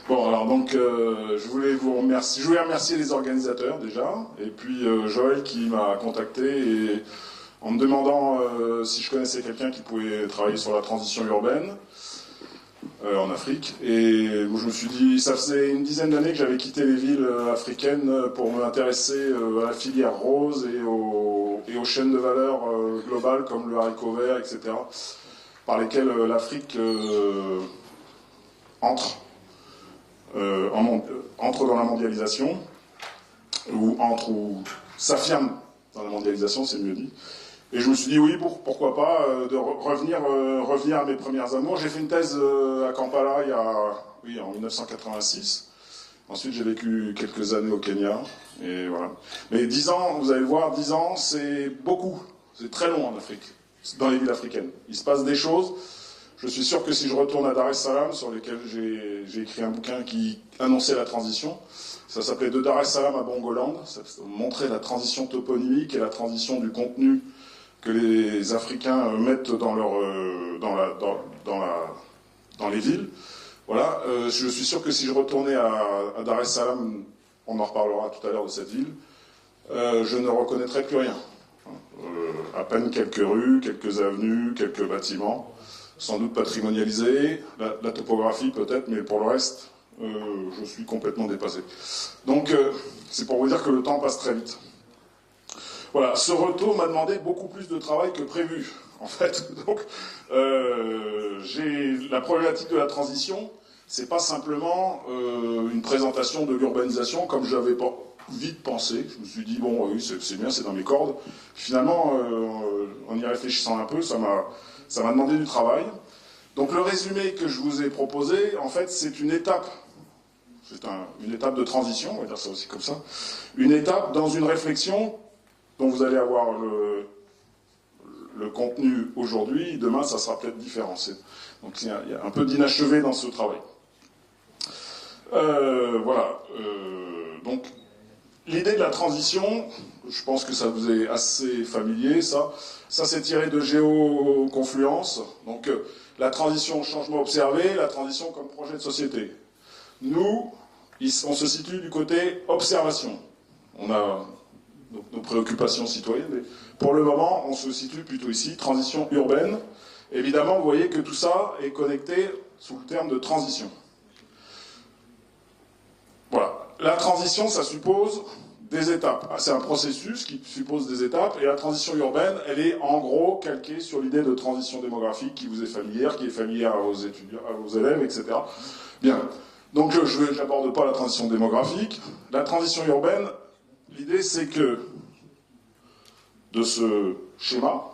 Bon, alors donc, je voulais remercier les organisateurs déjà, et puis Joël qui m'a contacté et en me demandant si je connaissais quelqu'un qui pouvait travailler sur la transition urbaine en Afrique. Et je me suis dit, ça faisait une dizaine d'années que j'avais quitté les villes africaines pour m'intéresser à la filière rose et aux chaînes de valeur globales comme le haricot vert, etc., par lesquelles l'Afrique entre dans la mondialisation, ou s'affirme dans la mondialisation, c'est mieux dit. Et je me suis dit, oui, pourquoi pas, de revenir à mes premières amours. J'ai fait une thèse à Kampala en 1986. Ensuite, j'ai vécu quelques années au Kenya. Et voilà. Mais 10 ans, vous allez le voir, 10 ans, c'est beaucoup. C'est très long en Afrique, dans les villes africaines. Il se passe des choses. Je suis sûr que si je retourne à Dar es Salaam, sur lequel j'ai écrit un bouquin qui annonçait la transition, ça s'appelait De Dar es Salaam à Bongoland, ça montrait la transition toponymique et la transition du contenu que les Africains mettent dans les villes. Voilà, je suis sûr que si je retournais à Dar es Salaam, on en reparlera tout à l'heure de cette ville, je ne reconnaîtrais plus rien. À peine quelques rues, quelques avenues, quelques bâtiments, sans doute patrimonialisés, la topographie peut-être, mais pour le reste, je suis complètement dépassé. Donc, c'est pour vous dire que le temps passe très vite. Voilà, ce retour m'a demandé beaucoup plus de travail que prévu, en fait. Donc, la problématique de la transition, c'est pas simplement une présentation de l'urbanisation, comme j'avais vite pensé. Je me suis dit, bon, oui, c'est bien, c'est dans mes cordes. Finalement, en y réfléchissant un peu, ça m'a demandé du travail. Donc, le résumé que je vous ai proposé, en fait, c'est une étape. C'est une étape de transition, on va dire ça aussi comme ça. Une étape dans une réflexion dont vous allez avoir le contenu aujourd'hui, demain ça sera peut-être différent. Donc il y a un peu d'inachevé dans ce travail. Voilà. Donc l'idée de la transition, je pense que ça vous est assez familier, ça c'est tiré de Géoconfluence. Donc la transition, changement observé, la transition comme projet de société. Nous, on se situe du côté observation. On a nos préoccupations citoyennes, mais pour le moment, on se situe plutôt ici, transition urbaine. Évidemment, vous voyez que tout ça est connecté sous le terme de transition. Voilà. La transition, ça suppose des étapes. C'est un processus qui suppose des étapes, et la transition urbaine, elle est en gros calquée sur l'idée de transition démographique qui vous est familière, qui est familière à vos étudiants, à vos élèves, etc. Bien. Donc, je n'aborde pas la transition démographique. La transition urbaine, l'idée, c'est que, de ce schéma,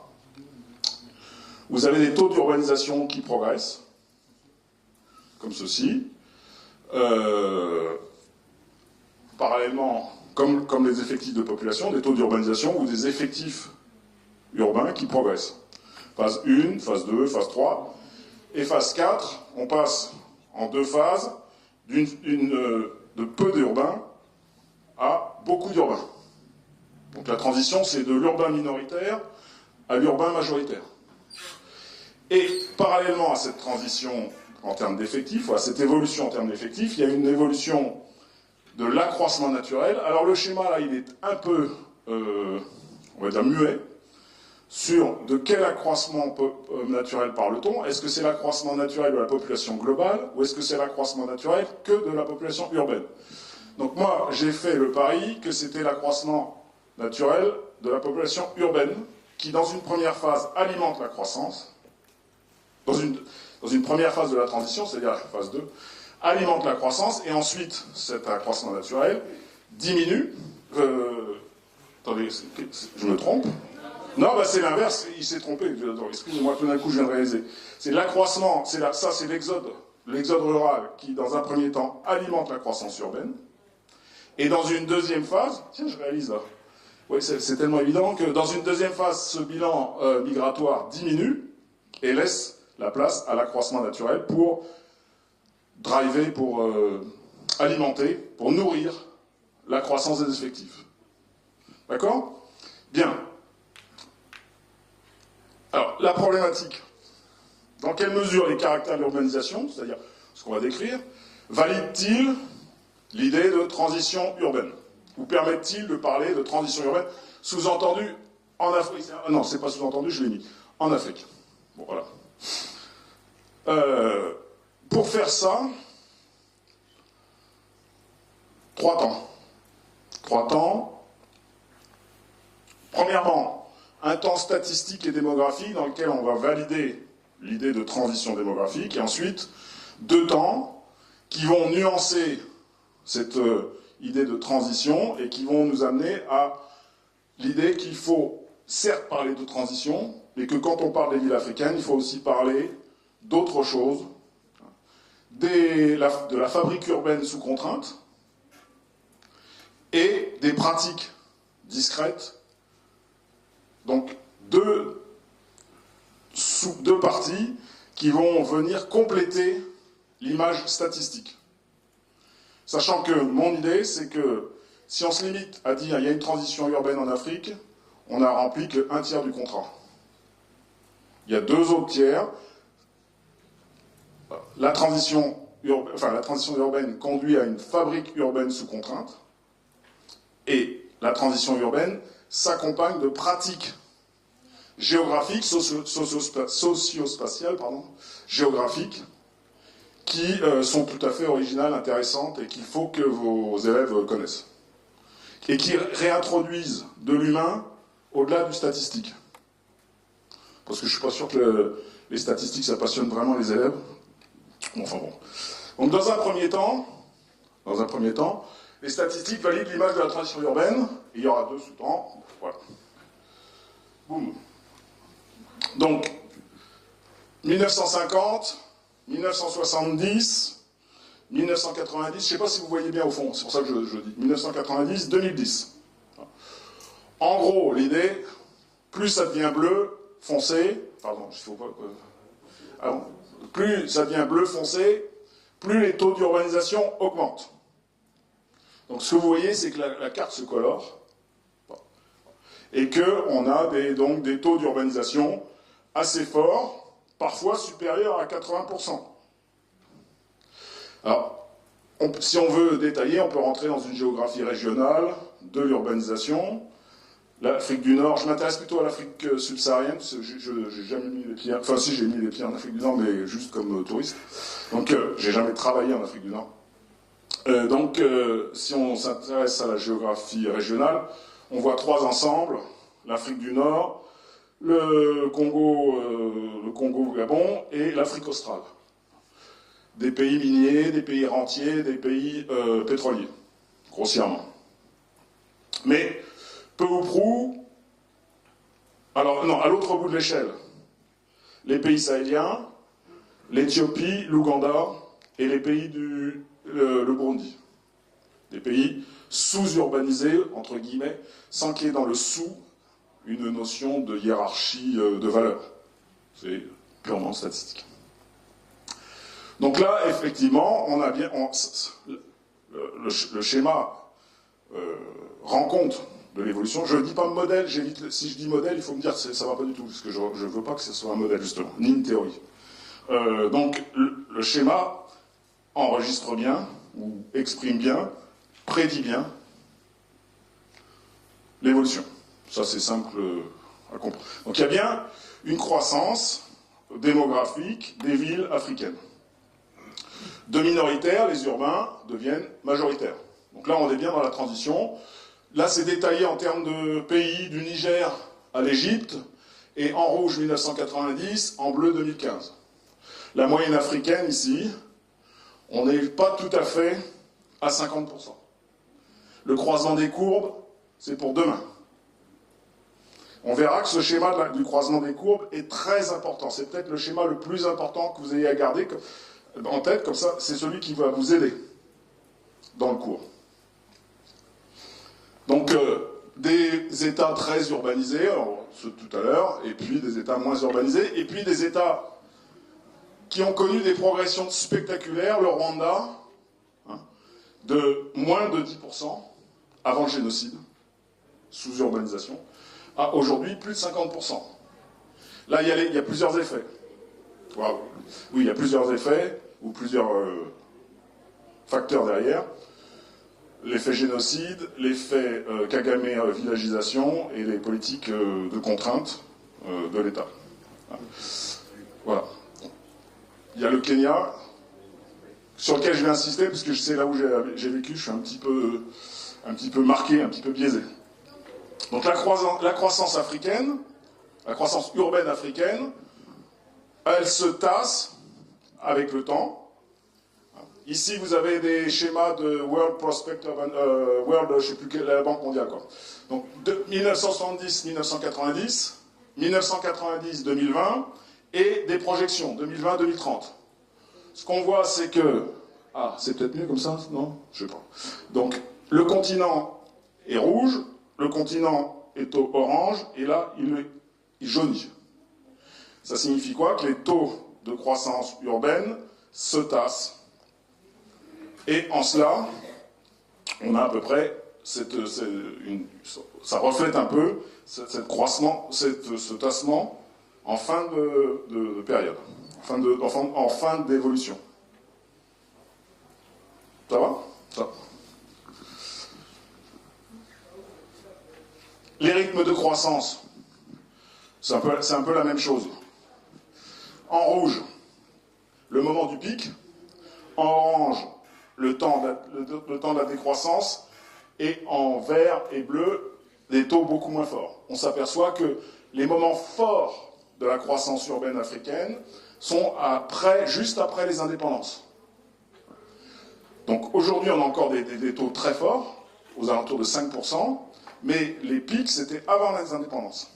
vous avez des taux d'urbanisation qui progressent, comme ceci. Parallèlement, comme les effectifs de population, des taux d'urbanisation ou des effectifs urbains qui progressent. Phase 1, phase 2, phase 3. Et phase 4, on passe en 2 phases de peu d'urbains à beaucoup d'urbains. Donc la transition, c'est de l'urbain minoritaire à l'urbain majoritaire. Et parallèlement à cette transition en termes d'effectifs, à cette évolution en termes d'effectifs, il y a une évolution de l'accroissement naturel. Alors le schéma, là, il est un peu, on va dire, muet, sur de quel accroissement naturel parle-t-on. Est-ce que c'est l'accroissement naturel de la population globale, ou est-ce que c'est l'accroissement naturel que de la population urbaine? Donc moi, j'ai fait le pari que c'était l'accroissement naturel de la population urbaine, qui dans une première phase alimente la croissance, dans une première phase de la transition, c'est-à-dire la phase 2, alimente la croissance, et ensuite cet accroissement naturel diminue. Attendez, je me trompe? Non, bah c'est l'inverse, il s'est trompé. Excusez-moi, tout d'un coup je viens de réaliser. C'est l'accroissement, ça c'est l'exode rural qui, dans un premier temps, alimente la croissance urbaine. Et dans une deuxième phase, tiens, je réalise là. Oui, c'est tellement évident que dans une deuxième phase, ce bilan migratoire diminue et laisse la place à l'accroissement naturel pour driver, pour alimenter, pour nourrir la croissance des effectifs. D'accord? Bien. Alors, la problématique. Dans quelle mesure les caractères de l'urbanisation, c'est-à-dire ce qu'on va décrire, valide-t-il l'idée de transition urbaine? Ou permet-il de parler de transition urbaine, sous-entendu en Afrique? Non, c'est pas sous-entendu, je l'ai mis. En Afrique. Bon, voilà. Pour faire ça, 3 temps. 3 temps. Premièrement, un temps statistique et démographique dans lequel on va valider l'idée de transition démographique, et ensuite 2 temps qui vont nuancer cette idée de transition et qui vont nous amener à l'idée qu'il faut certes parler de transition, mais que quand on parle des villes africaines, il faut aussi parler d'autres choses, de la fabrique urbaine sous contrainte et des pratiques discrètes. Donc deux parties qui vont venir compléter l'image statistique. Sachant que mon idée, c'est que si on se limite à dire il y a une transition urbaine en Afrique, on n'a rempli que 1/3 du contrat. Il y a 2 autres tiers. La transition urbaine conduit à une fabrique urbaine sous contrainte, et la transition urbaine s'accompagne de pratiques géographiques, socio-spatiales, géographiques, qui sont tout à fait originales, intéressantes, et qu'il faut que vos élèves connaissent. Et qui réintroduisent de l'humain au-delà du statistique. Parce que je ne suis pas sûr que les statistiques, ça passionne vraiment les élèves. Enfin bon. Donc dans un premier temps, les statistiques valident l'image de la transition urbaine, et il y aura 2 sous-temps. Voilà. Boum. Donc, 1950, 1970, 1990, je ne sais pas si vous voyez bien au fond, c'est pour ça que je dis 1990, 2010. En gros, l'idée, plus ça devient bleu foncé, pardon, il faut pas... plus ça devient bleu foncé, plus les taux d'urbanisation augmentent. Donc ce que vous voyez, c'est que la carte se colore, et qu'on a donc des taux d'urbanisation assez forts, parfois supérieurs à 80%. Alors, si on veut détailler, on peut rentrer dans une géographie régionale de l'urbanisation. L'Afrique du Nord, je m'intéresse plutôt à l'Afrique subsaharienne, parce que j'ai jamais mis les pieds, enfin si j'ai mis les pieds en Afrique du Nord, mais juste comme touriste. Donc j'ai jamais travaillé en Afrique du Nord. Si on s'intéresse à la géographie régionale, on voit 3 ensembles, l'Afrique du Nord, le Congo-Gabon et l'Afrique australe. Des pays miniers, des pays rentiers, des pays pétroliers, grossièrement. Mais, peu ou prou, alors non, à l'autre bout de l'échelle, les pays sahéliens, l'Éthiopie, l'Ouganda et les pays le Burundi. Des pays sous-urbanisés, entre guillemets, sans qu'il y ait dans le sous une notion de hiérarchie de valeur. C'est purement statistique. Donc là, effectivement, on a bien... le schéma rend compte de l'évolution. Je ne dis pas modèle, si je dis modèle, il faut me dire que ça ne va pas du tout, parce que je ne veux pas que ce soit un modèle, justement, ni une théorie. Donc, le schéma enregistre bien, ou exprime bien, prédit bien l'évolution. Ça, c'est simple à comprendre. Donc, il y a bien une croissance démographique des villes africaines. De minoritaires, les urbains deviennent majoritaires. Donc là, on est bien dans la transition. Là, c'est détaillé en termes de pays, du Niger à l'Égypte, et en rouge 1990, en bleu 2015. La moyenne africaine, ici, on n'est pas tout à fait à 50%. Le croisement des courbes, c'est pour demain. On verra que ce schéma du croisement des courbes est très important. C'est peut-être le schéma le plus important que vous ayez à garder en tête, comme ça, c'est celui qui va vous aider dans le cours. Donc, des États très urbanisés, alors, tout à l'heure, et puis des États moins urbanisés, et puis des États qui ont connu des progressions spectaculaires, le Rwanda, de moins de 10% avant le génocide, sous urbanisation, à aujourd'hui plus de 50%. Là, il y a plusieurs effets. Wow. Oui, il y a plusieurs effets. ou plusieurs facteurs derrière. L'effet génocide, l'effet Kagame villagisation et les politiques de contrainte de l'État. Voilà. Il y a le Kenya, sur lequel je vais insister, parce que c'est là où j'ai vécu, je suis un petit peu marqué, un petit peu biaisé. Donc la croissance africaine, la croissance urbaine africaine, elle se tasse avec le temps. Ici, vous avez des schémas de World Prospector, je sais plus quelle, la Banque mondiale, quoi. Donc, de 1970-1990, 1990-2020, et des projections, 2020-2030. Ce qu'on voit, c'est que... Ah, c'est peut-être mieux comme ça, non? Je sais pas. Donc, le continent est rouge, le continent est au orange, et là, il jaunit. Ça signifie quoi? Que les taux de croissance urbaine se tassent. Et en cela, on a à peu près, ça reflète un peu ce tassement en fin de période, en fin d'évolution. Ça va? Ça. Les rythmes de croissance, c'est un peu la même chose. En rouge, le moment du pic. En orange, le temps de la décroissance, et en vert et bleu, des taux beaucoup moins forts. On s'aperçoit que les moments forts de la croissance urbaine africaine sont juste après les indépendances. Donc aujourd'hui, on a encore des taux très forts, aux alentours de 5%, mais les pics, c'était avant les indépendances.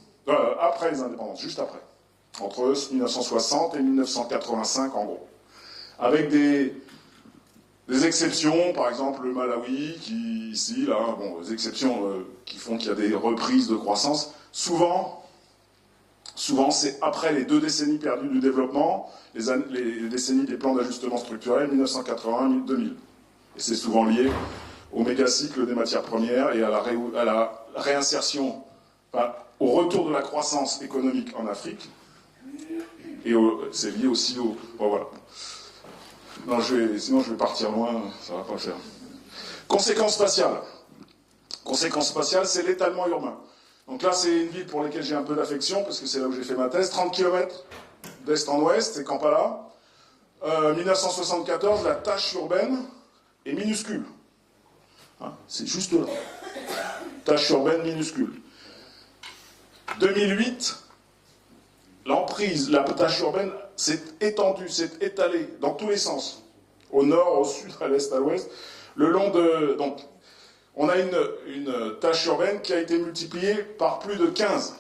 Après les indépendances, juste après. Entre 1960 et 1985, en gros. Avec des exceptions, par exemple le Malawi, des exceptions qui font qu'il y a des reprises de croissance. Souvent c'est après les 2 décennies perdues du développement, les décennies des plans d'ajustement structurel, 1980-2000. Et c'est souvent lié au mégacycle des matières premières et à la réinsertion, au retour de la croissance économique en Afrique. Et c'est lié aussi au... Bon, voilà. Non, sinon je vais partir loin, ça va pas le faire. Conséquences spatiales. Conséquences spatiales, c'est l'étalement urbain. Donc là, c'est une ville pour laquelle j'ai un peu d'affection, parce que c'est là où j'ai fait ma thèse. 30 km d'est en ouest, c'est Kampala. 1974, la tâche urbaine est minuscule. Hein, c'est juste là. Tâche urbaine minuscule. 2008, l'emprise, la tâche urbaine s'est étendue, s'est étalée dans tous les sens. Au nord, au sud, à l'est, à l'ouest. Le long de... Donc, on a une tâche urbaine qui a été multipliée par plus de 15.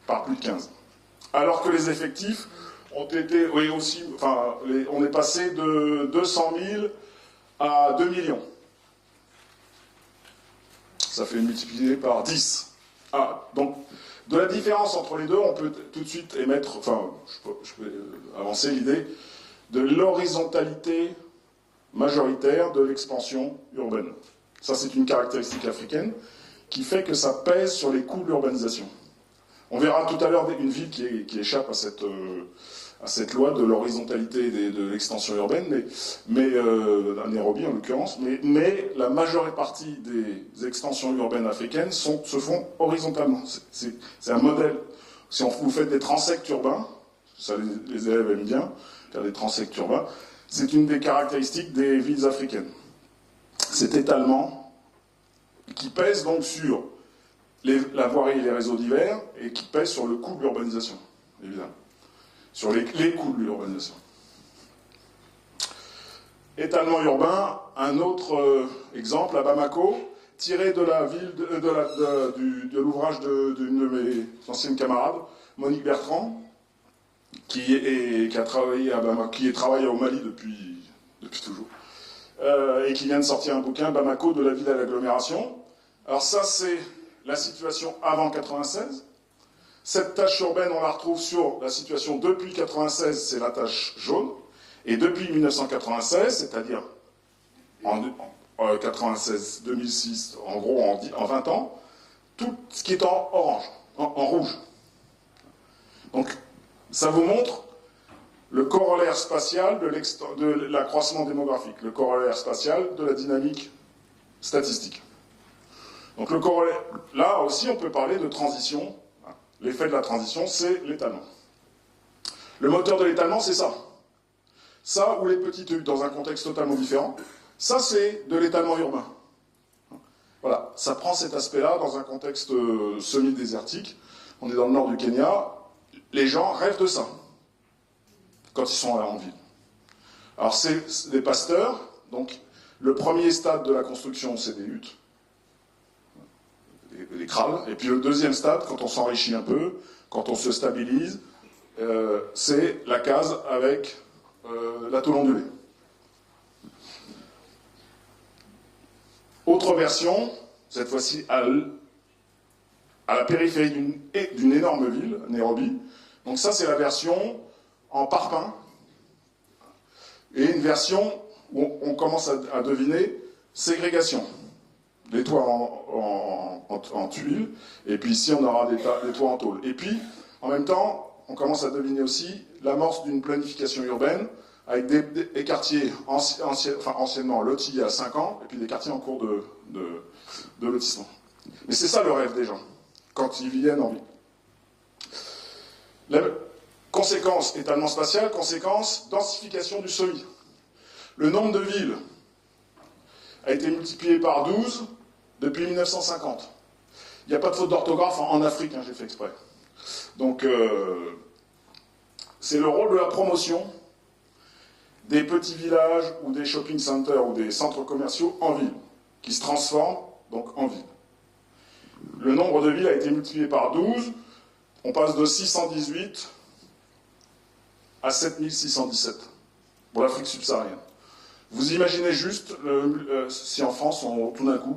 Par plus de 15. Alors que les effectifs ont été... Oui, aussi... Enfin, on est passé de 200 000 à 2 millions. Ça fait multiplier par 10. Ah, donc... De la différence entre les deux, on peut tout de suite émettre, enfin, je peux avancer l'idée de l'horizontalité majoritaire de l'expansion urbaine. Ça, c'est une caractéristique africaine qui fait que ça pèse sur les coûts de l'urbanisation. On verra tout à l'heure une ville qui échappe à cette loi de l'horizontalité de l'extension urbaine, mais à Nairobi en l'occurrence, mais la majeure partie des extensions urbaines africaines se font horizontalement. C'est un modèle. Si vous faites des transects urbains, ça les élèves aiment bien, faire des transects urbains, c'est une des caractéristiques des villes africaines. Cet étalement qui pèse donc sur la voirie et les réseaux divers et qui pèse sur le coût de l'urbanisation, évidemment. Sur les coûts de l'urbanisation. Étalement urbain, un autre exemple à Bamako, tiré de de l'ouvrage d'une de mes anciennes camarades, Monique Bertrand, qui a travaillé à Bamako, qui travaille au Mali depuis toujours, et qui vient de sortir un bouquin, Bamako, de la ville à l'agglomération. Alors ça, c'est la situation avant 96. Cette tâche urbaine, on la retrouve sur la situation depuis 96, c'est la tâche jaune. Et depuis 1996, c'est-à-dire en 96, 2006, en gros en 20 ans, tout ce qui est en orange, en rouge. Donc, ça vous montre le corollaire spatial de l'accroissement démographique, le corollaire spatial de la dynamique statistique. Donc le corollaire, là aussi on peut parler de transition. L'effet de la transition, c'est l'étalement. Le moteur de l'étalement, c'est ça. Ça ou les petites huttes dans un contexte totalement différent, ça c'est de l'étalement urbain. Voilà, ça prend cet aspect-là dans un contexte semi-désertique. On est dans le nord du Kenya, les gens rêvent de ça quand ils sont en ville. Alors c'est des pasteurs, donc le premier stade de la construction, c'est des huttes, des krals, et puis le deuxième stade, quand on s'enrichit un peu, quand on se stabilise, c'est la case avec la tôle ondulée. Autre version, cette fois-ci à la périphérie d'une énorme ville, Nairobi. Donc ça, c'est la version en parpaing. Et une version où on commence à deviner ségrégation. Des toits en tuiles, et puis ici, on aura des toits en tôle. Et puis, en même temps, on commence à deviner aussi l'amorce d'une planification urbaine avec des quartiers anciennement lotis il y a 5 ans, et puis des quartiers en cours de lotissement. Mais c'est ça le rêve des gens, quand ils viennent en ville. La conséquence, étalement spatial, conséquence, densification du semi. Le nombre de villes a été multiplié par 12 depuis 1950. Il n'y a pas de faute d'orthographe en Afrique, hein, j'ai fait exprès. Donc, c'est le rôle de la promotion des petits villages ou des shopping centers ou des centres commerciaux en ville, qui se transforment donc en ville. Le nombre de villes a été multiplié par 12, on passe de 618 à 7617 pour l'Afrique subsaharienne. Vous imaginez juste si en France, tout d'un coup,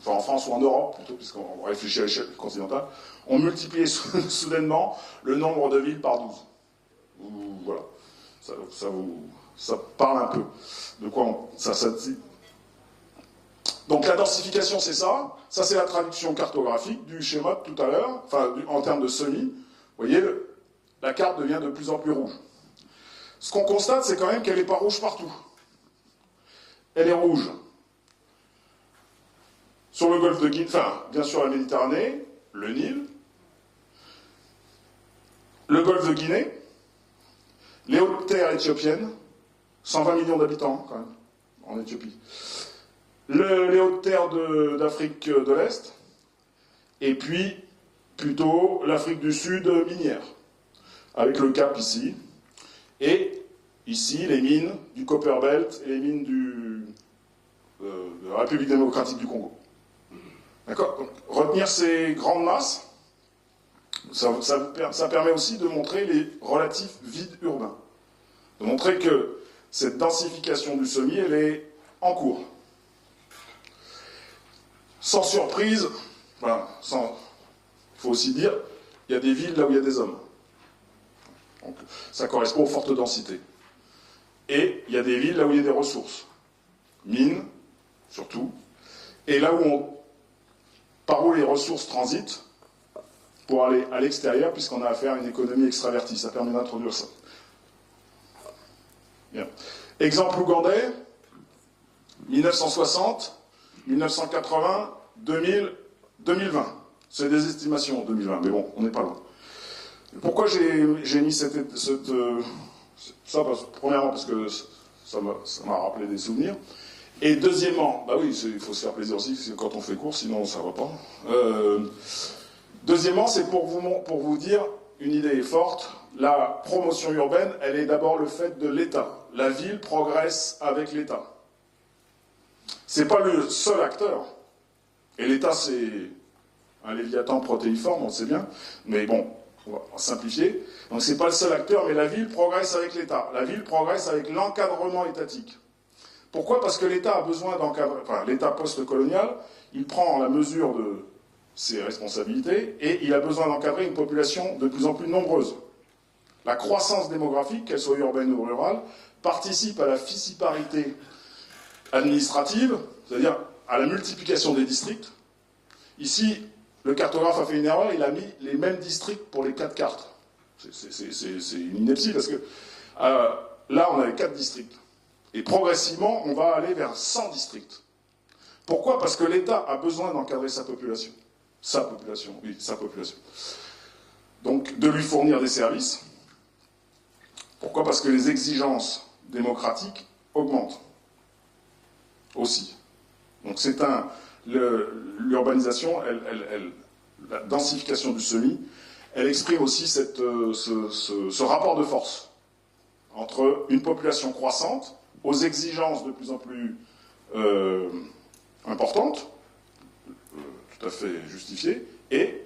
enfin en France ou en Europe plutôt, puisqu'on réfléchit à l'échelle continentale, on multipliait soudainement le nombre de villes par 12. Voilà, ça parle un peu de quoi ça dit. Donc la densification, c'est ça. Ça, c'est la traduction cartographique du schéma de tout à l'heure, enfin en termes de semi. Vous voyez, la carte devient de plus en plus rouge. Ce qu'on constate, c'est quand même qu'elle n'est pas rouge partout. Elle est rouge sur le golfe de Guinée, enfin, bien sûr la Méditerranée, le Nil, le golfe de Guinée, les hautes terres éthiopiennes, 120 millions d'habitants quand même, en Éthiopie, les hautes terres d'Afrique de l'Est, et puis plutôt l'Afrique du Sud minière, avec le Cap ici, et ici les mines du Copperbelt et les mines de la République démocratique du Congo. D'accord ? Donc, retenir ces grandes masses, ça permet aussi de montrer les relatifs vides urbains. De montrer que cette densification du semi, elle est en cours. Sans surprise, voilà, il faut aussi dire, il y a des villes là où il y a des hommes. Donc, ça correspond aux fortes densités. Et il y a des villes là où il y a des ressources. Mines, surtout. Et là par où les ressources transitent pour aller à l'extérieur, puisqu'on a affaire à une économie extravertie. Ça permet d'introduire ça. Bien. Exemple ougandais, 1960, 1980, 2000, 2020. C'est des estimations, 2020, mais bon, on n'est pas loin. Pourquoi j'ai mis ça premièrement, parce que ça m'a rappelé des souvenirs. Et deuxièmement, bah oui, il faut se faire plaisir aussi quand on fait court, sinon ça va pas. Deuxièmement, c'est pour vous dire, une idée est forte, la promotion urbaine, elle est d'abord le fait de l'État. La ville progresse avec l'État. C'est pas le seul acteur. Et l'État, c'est un léviathan protéiforme, on le sait bien, mais bon, on va simplifier. Donc c'est pas le seul acteur, mais la ville progresse avec l'État. La ville progresse avec l'encadrement étatique. Pourquoi ? Parce que l'État a besoin d'encadrer, enfin l'État post-colonial, il prend la mesure de ses responsabilités et il a besoin d'encadrer une population de plus en plus nombreuse. La croissance démographique, qu'elle soit urbaine ou rurale, participe à la fissiparité administrative, c'est-à-dire à la multiplication des districts. Ici, le cartographe a fait une erreur, il a mis les mêmes districts pour les 4 cartes. C'est une ineptie parce que Là, on avait 4 districts. Et progressivement, on va aller vers 100 districts. Pourquoi? Parce que l'État a besoin d'encadrer sa population. Sa population, oui, sa population. Donc, de lui fournir des services. Pourquoi? Parce que les exigences démocratiques augmentent aussi. Donc, c'est l'urbanisation, la densification du semi, elle exprime aussi ce rapport de force entre une population croissante, aux exigences de plus en plus importantes, tout à fait justifiées, et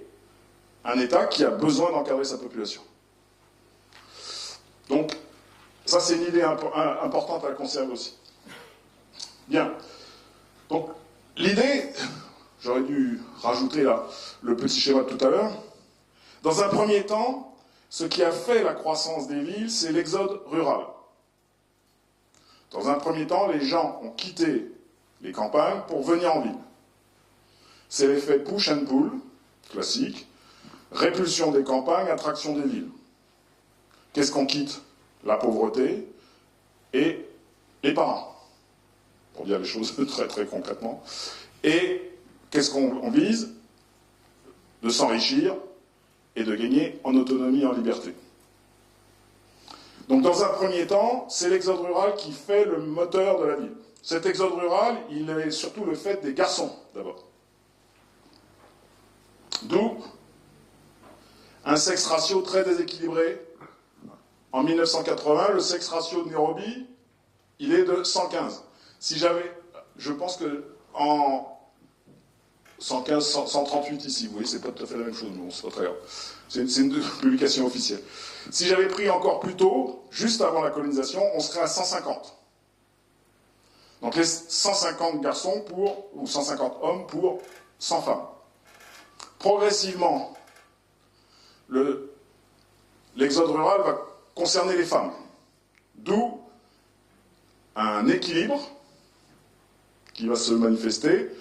un État qui a besoin d'encadrer sa population. Donc, ça c'est une idée importante à conserver aussi. Bien. Donc, l'idée, j'aurais dû rajouter là le petit schéma de tout à l'heure. Dans un premier temps, ce qui a fait la croissance des villes, c'est l'exode rural. Dans un premier temps, les gens ont quitté les campagnes pour venir en ville. C'est l'effet push and pull, classique, répulsion des campagnes, attraction des villes. Qu'est-ce qu'on quitte? La pauvreté et les parents, pour dire les choses très très concrètement. Et qu'est-ce qu'on vise? De s'enrichir et de gagner en autonomie et en liberté. Donc dans un premier temps, c'est l'exode rural qui fait le moteur de la ville. Cet exode rural, il est surtout le fait des garçons, d'abord. D'où un sexe ratio très déséquilibré. En 1980, le sexe ratio de Nairobi, il est de 115. Si j'avais, je pense que en 115, 138 ici, vous voyez, c'est pas tout à fait la même chose, mais bon, c'est pas très grave. C'est une publication officielle. Si j'avais pris encore plus tôt, juste avant la colonisation, on serait à 150. Donc les 150 garçons ou 150 hommes pour 100 femmes. Progressivement, l'exode rural va concerner les femmes. D'où un équilibre qui va se manifester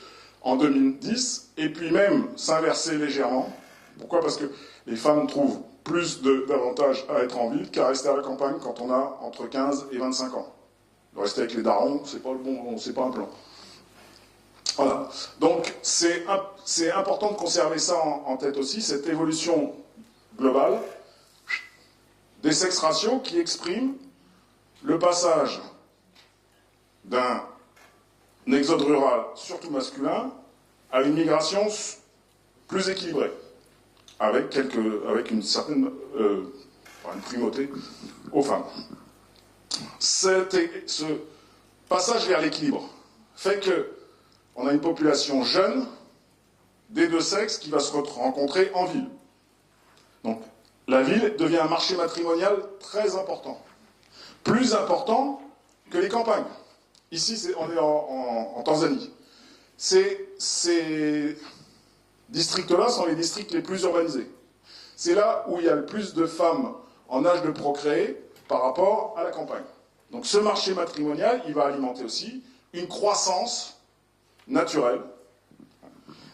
en 2010, et puis même s'inverser légèrement. Pourquoi? Parce que les femmes trouvent plus d'avantages à être en ville qu'à rester à la campagne quand on a entre 15 et 25 ans. De rester avec les darons, c'est pas le bon, c'est pas un plan. Voilà. Donc c'est important de conserver ça en tête aussi, cette évolution globale des sex ratios qui expriment le passage d'un exode rural, surtout masculin, à une migration plus équilibrée, avec une certaine une primauté aux femmes. Ce passage vers l'équilibre fait qu'on a une population jeune des deux sexes qui va se rencontrer en ville. Donc la ville devient un marché matrimonial très important. Plus important que les campagnes. Ici, on est en Tanzanie. Ces districts-là sont les districts les plus urbanisés. C'est là où il y a le plus de femmes en âge de procréer par rapport à la campagne. Donc ce marché matrimonial, il va alimenter aussi une croissance naturelle,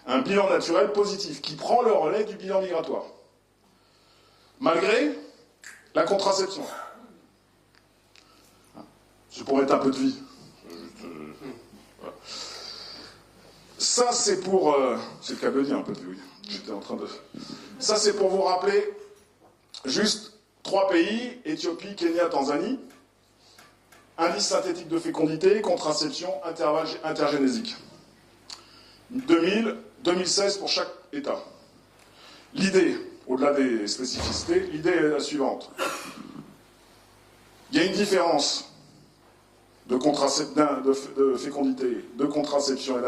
un bilan naturel positif qui prend le relais du bilan migratoire. Malgré la contraception. C'est pour mettre un peu de vie. Voilà. Ça, c'est pour... c'est le cas de le dire, un peu de vie, oui. J'étais en train de... Ça, c'est pour vous rappeler juste 3 pays, Éthiopie, Kenya, Tanzanie. Indice synthétique de fécondité, contraception, intergénésique. 2016 pour chaque État. L'idée, au-delà des spécificités, l'idée est la suivante. Il y a une différence de fécondité, de contraception et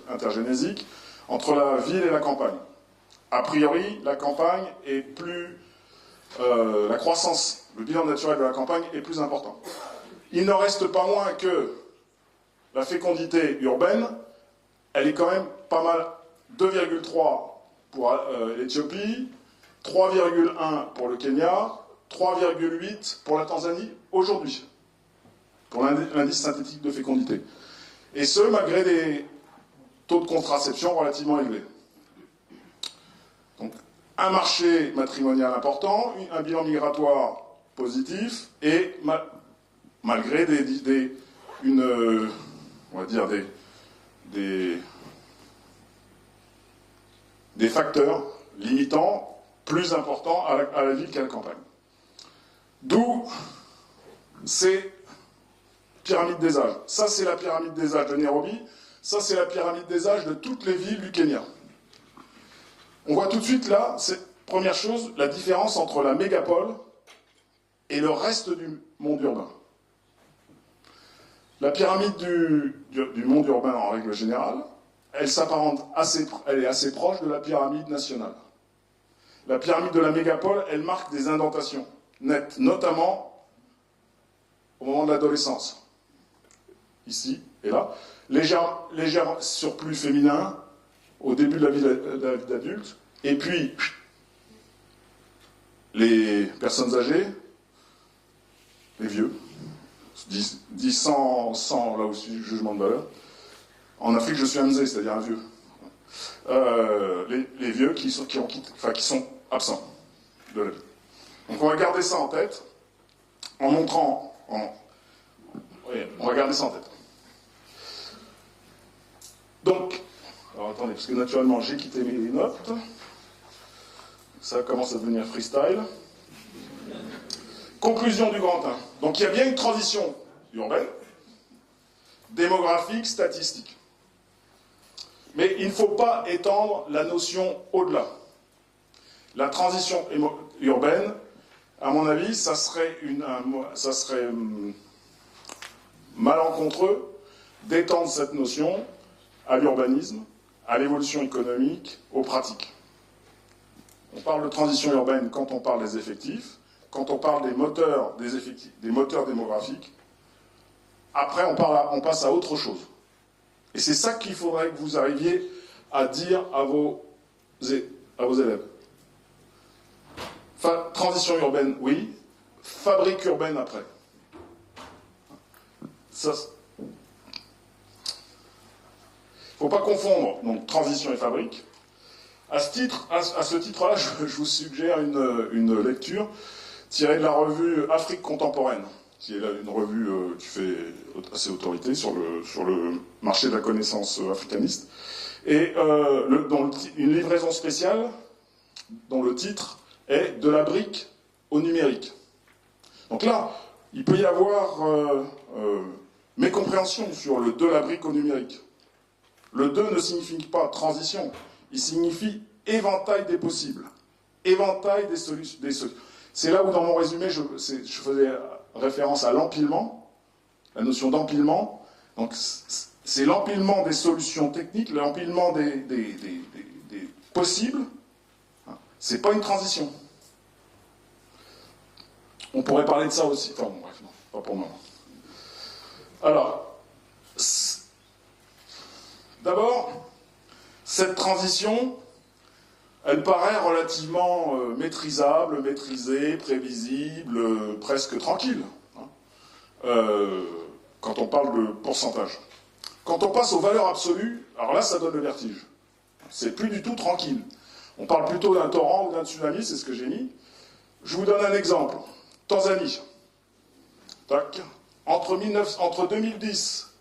d'intergénésique entre la ville et la campagne. A priori, la campagne est plus... la croissance, le bilan naturel de la campagne est plus important. Il n'en reste pas moins que la fécondité urbaine, elle est quand même pas mal. 2,3 pour l'Éthiopie, 3,1 pour le Kenya, 3,8 pour la Tanzanie aujourd'hui, pour l'indice synthétique de fécondité. Et ce, malgré des taux de contraception relativement élevés. Donc, un marché matrimonial important, un bilan migratoire positif, et malgré on va dire des facteurs limitants plus importants à la ville qu'à la campagne. D'où ces pyramides des âges. Ça, c'est la pyramide des âges de Nairobi. Ça, c'est la pyramide des âges de toutes les villes du Kenya. On voit tout de suite là, première chose, la différence entre la mégapole et le reste du monde urbain. La pyramide du monde urbain, en règle générale, elle s'apparente elle est assez proche de la pyramide nationale. La pyramide de la mégapole, elle marque des indentations nettes, notamment au moment de l'adolescence. Ici et là. Léger surplus féminin au début de la vie d'adulte. Et puis, les personnes âgées, les vieux, 100 là aussi, jugement de valeur. En Afrique, je suis un mzé, c'est-à-dire un vieux. Les vieux qui sont absents de la vie. Donc on va garder ça en tête, en montrant... Oui, on va garder ça en tête. Donc, alors attendez, parce que naturellement j'ai quitté mes notes. Ça commence à devenir freestyle. Conclusion du grand 1. Donc il y a bien une transition urbaine, démographique, statistique. Mais il ne faut pas étendre la notion au-delà. La transition urbaine, à mon avis, ça serait malencontreux d'étendre cette notion à l'urbanisme, à l'évolution économique, aux pratiques. On parle de transition urbaine quand on parle des effectifs, quand on parle des moteurs des effectifs, des moteurs démographiques. Après, on passe à autre chose. Et c'est ça qu'il faudrait que vous arriviez à dire à vos élèves. Transition urbaine, oui. Fabrique urbaine après. Ça, il ne faut pas confondre donc, transition et fabrique. À ce titre-là, je vous suggère une lecture tirée de la revue Afrique contemporaine, qui est une revue qui fait assez autorité sur le marché de la connaissance africaniste, et une livraison spéciale dont le titre est « De la brique au numérique ». Donc là, il peut y avoir mécompréhension sur le « de la brique au numérique ». Le « de » ne signifie pas transition, il signifie éventail des possibles, éventail des solutions. C'est là où, dans mon résumé, je faisais référence à l'empilement, la notion d'empilement. Donc, c'est l'empilement des solutions techniques, l'empilement des possibles. C'est pas une transition. On pourrait parler de ça aussi. Enfin, bon, bref, non, pas pour le moment. Alors, d'abord, cette transition, elle paraît relativement maîtrisable, maîtrisée, prévisible, presque tranquille, quand on parle de pourcentage. Quand on passe aux valeurs absolues, alors là, ça donne le vertige. C'est plus du tout tranquille. On parle plutôt d'un torrent ou d'un tsunami, c'est ce que j'ai mis. Je vous donne un exemple. Tanzanie. Tac. Entre 2010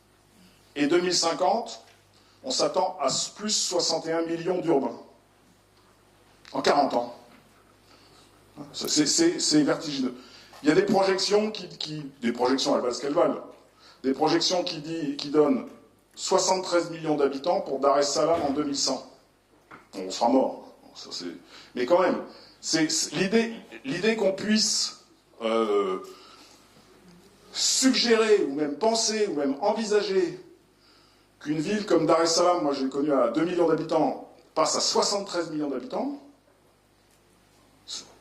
et 2050, on s'attend à plus 61 millions d'urbains. En 40 ans. C'est vertigineux. Il y a des projections des projections à la base qu'elles valent, des projections qui donnent 73 millions d'habitants pour Dar es Salaam en 2100. On sera mort. Mais quand même, c'est l'idée qu'on puisse suggérer, ou même penser, ou même envisager qu'une ville comme Dar es Salaam, moi j'ai connu à 2 millions d'habitants, passe à 73 millions d'habitants.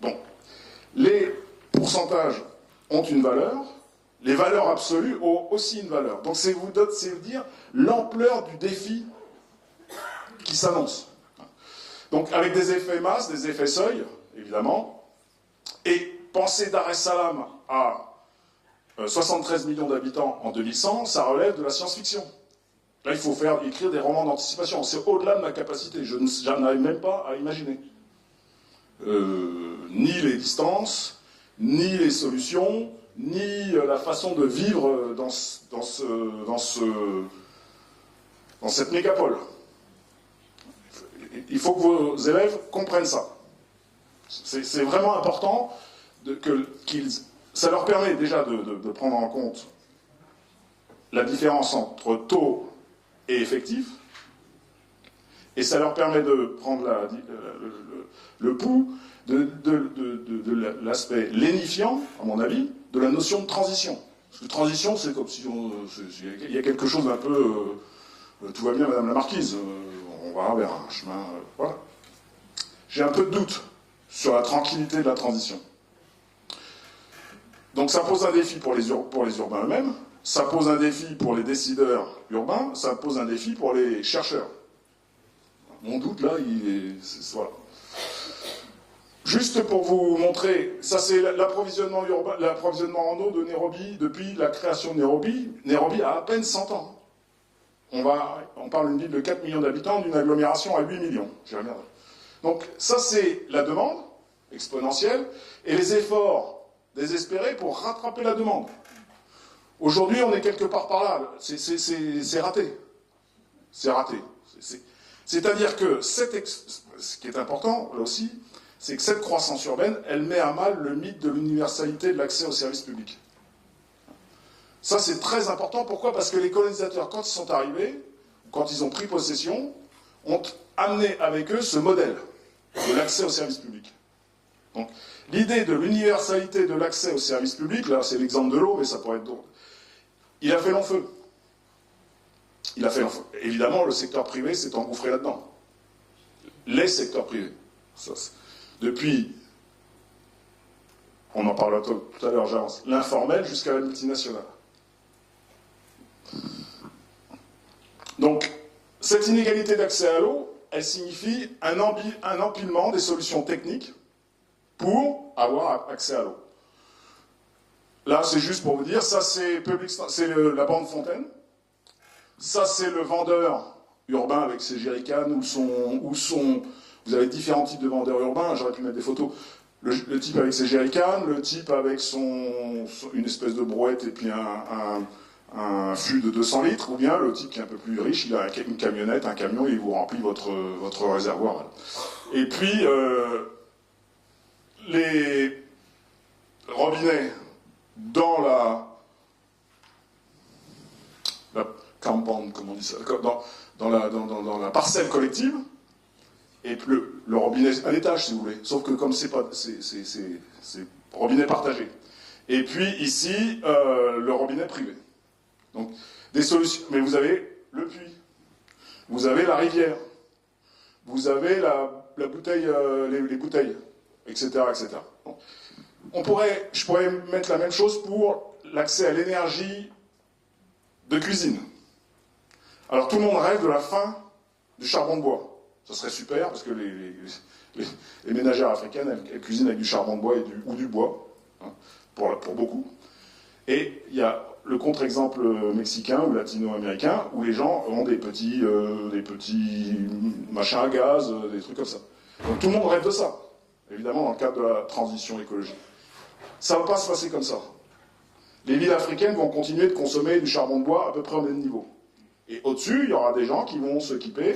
Bon, les pourcentages ont une valeur, les valeurs absolues ont aussi une valeur. Donc c'est vous dire l'ampleur du défi qui s'annonce. Donc avec des effets masse, des effets seuil, évidemment, et penser Dar es Salaam à 73 millions d'habitants en 2100, ça relève de la science-fiction. Là, il faut écrire des romans d'anticipation. C'est au-delà de ma capacité. Je n'arrive même pas à imaginer. Ni les distances, ni les solutions, ni la façon de vivre dans cette mégapole. Il faut que vos élèves comprennent ça. C'est vraiment important ça leur permet déjà de prendre en compte la différence entre taux et effectif, et ça leur permet de prendre le pouls de l'aspect lénifiant, à mon avis, de la notion de transition. Parce que transition, c'est comme si il y a quelque chose d'un peu... tout va bien, Madame la Marquise, on va vers un chemin... voilà. J'ai un peu de doute sur la tranquillité de la transition. Donc ça pose un défi pour les urbains eux-mêmes, ça pose un défi pour les décideurs urbains, ça pose un défi pour les chercheurs. Mon doute, là, voilà. Juste pour vous montrer, ça c'est l'approvisionnement en eau de Nairobi depuis la création de Nairobi. Nairobi a à peine 100 ans. On parle d'une ville de 4 millions d'habitants, d'une agglomération à 8 millions. J'y reviendrai. Donc ça c'est la demande exponentielle et les efforts désespérés pour rattraper la demande. Aujourd'hui on est quelque part par là, c'est raté. C'est raté. C'est-à-dire que ce qui est important là aussi, c'est que cette croissance urbaine, elle met à mal le mythe de l'universalité de l'accès aux services publics. Ça c'est très important, pourquoi? Parce que les colonisateurs, quand ils sont arrivés, quand ils ont pris possession, ont amené avec eux ce modèle de l'accès aux services publics. Donc, l'idée de l'universalité de l'accès aux services publics, là c'est l'exemple de l'eau, mais ça pourrait être d'autres, il a fait long feu. Il a fait long feu. Évidemment, le secteur privé s'est engouffré là-dedans. Les secteurs privés. Ça, depuis, on en parlera tout à l'heure, j'avance, l'informel jusqu'à la multinationale. Donc, cette inégalité d'accès à l'eau, elle signifie un empilement des solutions techniques pour avoir accès à l'eau. Là, c'est juste pour vous dire, ça c'est la bande fontaine, ça c'est le vendeur urbain avec ses jerrycans, vous avez différents types de vendeurs urbains, j'aurais pu mettre des photos, le type avec ses jerrycans, le type avec une espèce de brouette et puis un fût de 200 litres, ou bien le type qui est un peu plus riche, il a une camionnette, un camion, et il vous remplit votre réservoir. Et puis, les robinets dans la compound, comment on dit ça, dans la parcelle collective, et puis le robinet à l'étage, si vous voulez, sauf que comme c'est robinet partagé. Et puis ici, le robinet privé. Donc, des solutions. Mais vous avez le puits, vous avez la rivière, vous avez la bouteille, les bouteilles, etc., etc. Donc, je pourrais mettre la même chose pour l'accès à l'énergie de cuisine. Alors tout le monde rêve de la fin du charbon de bois. Ça serait super, parce que les ménagères africaines, elles cuisinent avec du charbon de bois ou du bois, hein, pour beaucoup. Et il y a le contre-exemple mexicain ou latino-américain, où les gens ont des petits machins à gaz, des trucs comme ça. Donc tout le monde rêve de ça, évidemment dans le cadre de la transition écologique. Ça ne va pas se passer comme ça. Les villes africaines vont continuer de consommer du charbon de bois à peu près au même niveau. Et au-dessus, il y aura des gens qui vont s'équiper,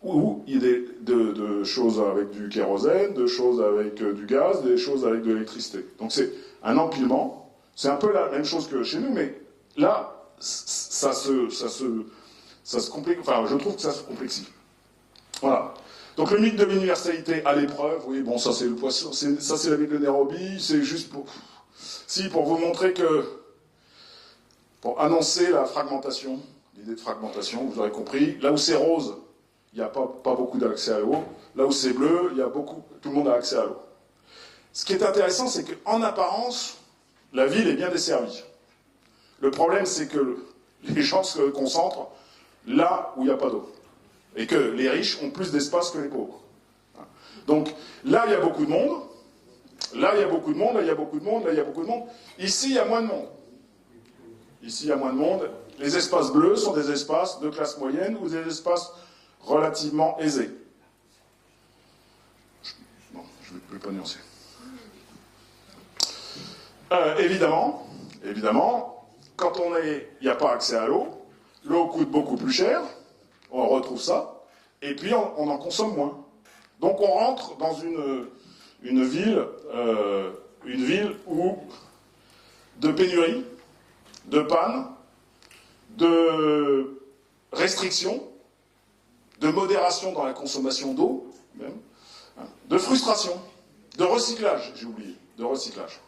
ou il y a de choses avec du kérosène, de choses avec du gaz, des choses avec de l'électricité. Donc c'est un empilement. C'est un peu la même chose que chez nous, mais là, ça se complique. Enfin, je trouve que ça se complexifie. Voilà. Donc le mythe de l'universalité à l'épreuve, oui, bon, ça c'est le poisson, ça c'est la ville de Nairobi, c'est juste pour vous montrer que, pour annoncer la fragmentation, l'idée de fragmentation, vous aurez compris, là où c'est rose, il n'y a pas beaucoup d'accès à l'eau, là où c'est bleu, tout le monde a accès à l'eau. Ce qui est intéressant, c'est qu'en apparence, la ville est bien desservie. Le problème, c'est que les gens se concentrent là où il n'y a pas d'eau. Et que les riches ont plus d'espace que les pauvres. Donc, là, il y a beaucoup de monde. Là, il y a beaucoup de monde. Là, il y a beaucoup de monde. Là, il y a beaucoup de monde. Ici, il y a moins de monde. Ici, il y a moins de monde. Les espaces bleus sont des espaces de classe moyenne ou des espaces relativement aisés. Bon, je ne vais pas nuancer. Évidemment, quand il n'y a pas accès à l'eau, l'eau coûte beaucoup plus cher, on retrouve ça, et puis on en consomme moins. Donc on rentre dans une ville où de pénurie, de panne, de restrictions, de modération dans la consommation d'eau, même, de frustration, de recyclage, j'ai oublié, de recyclage.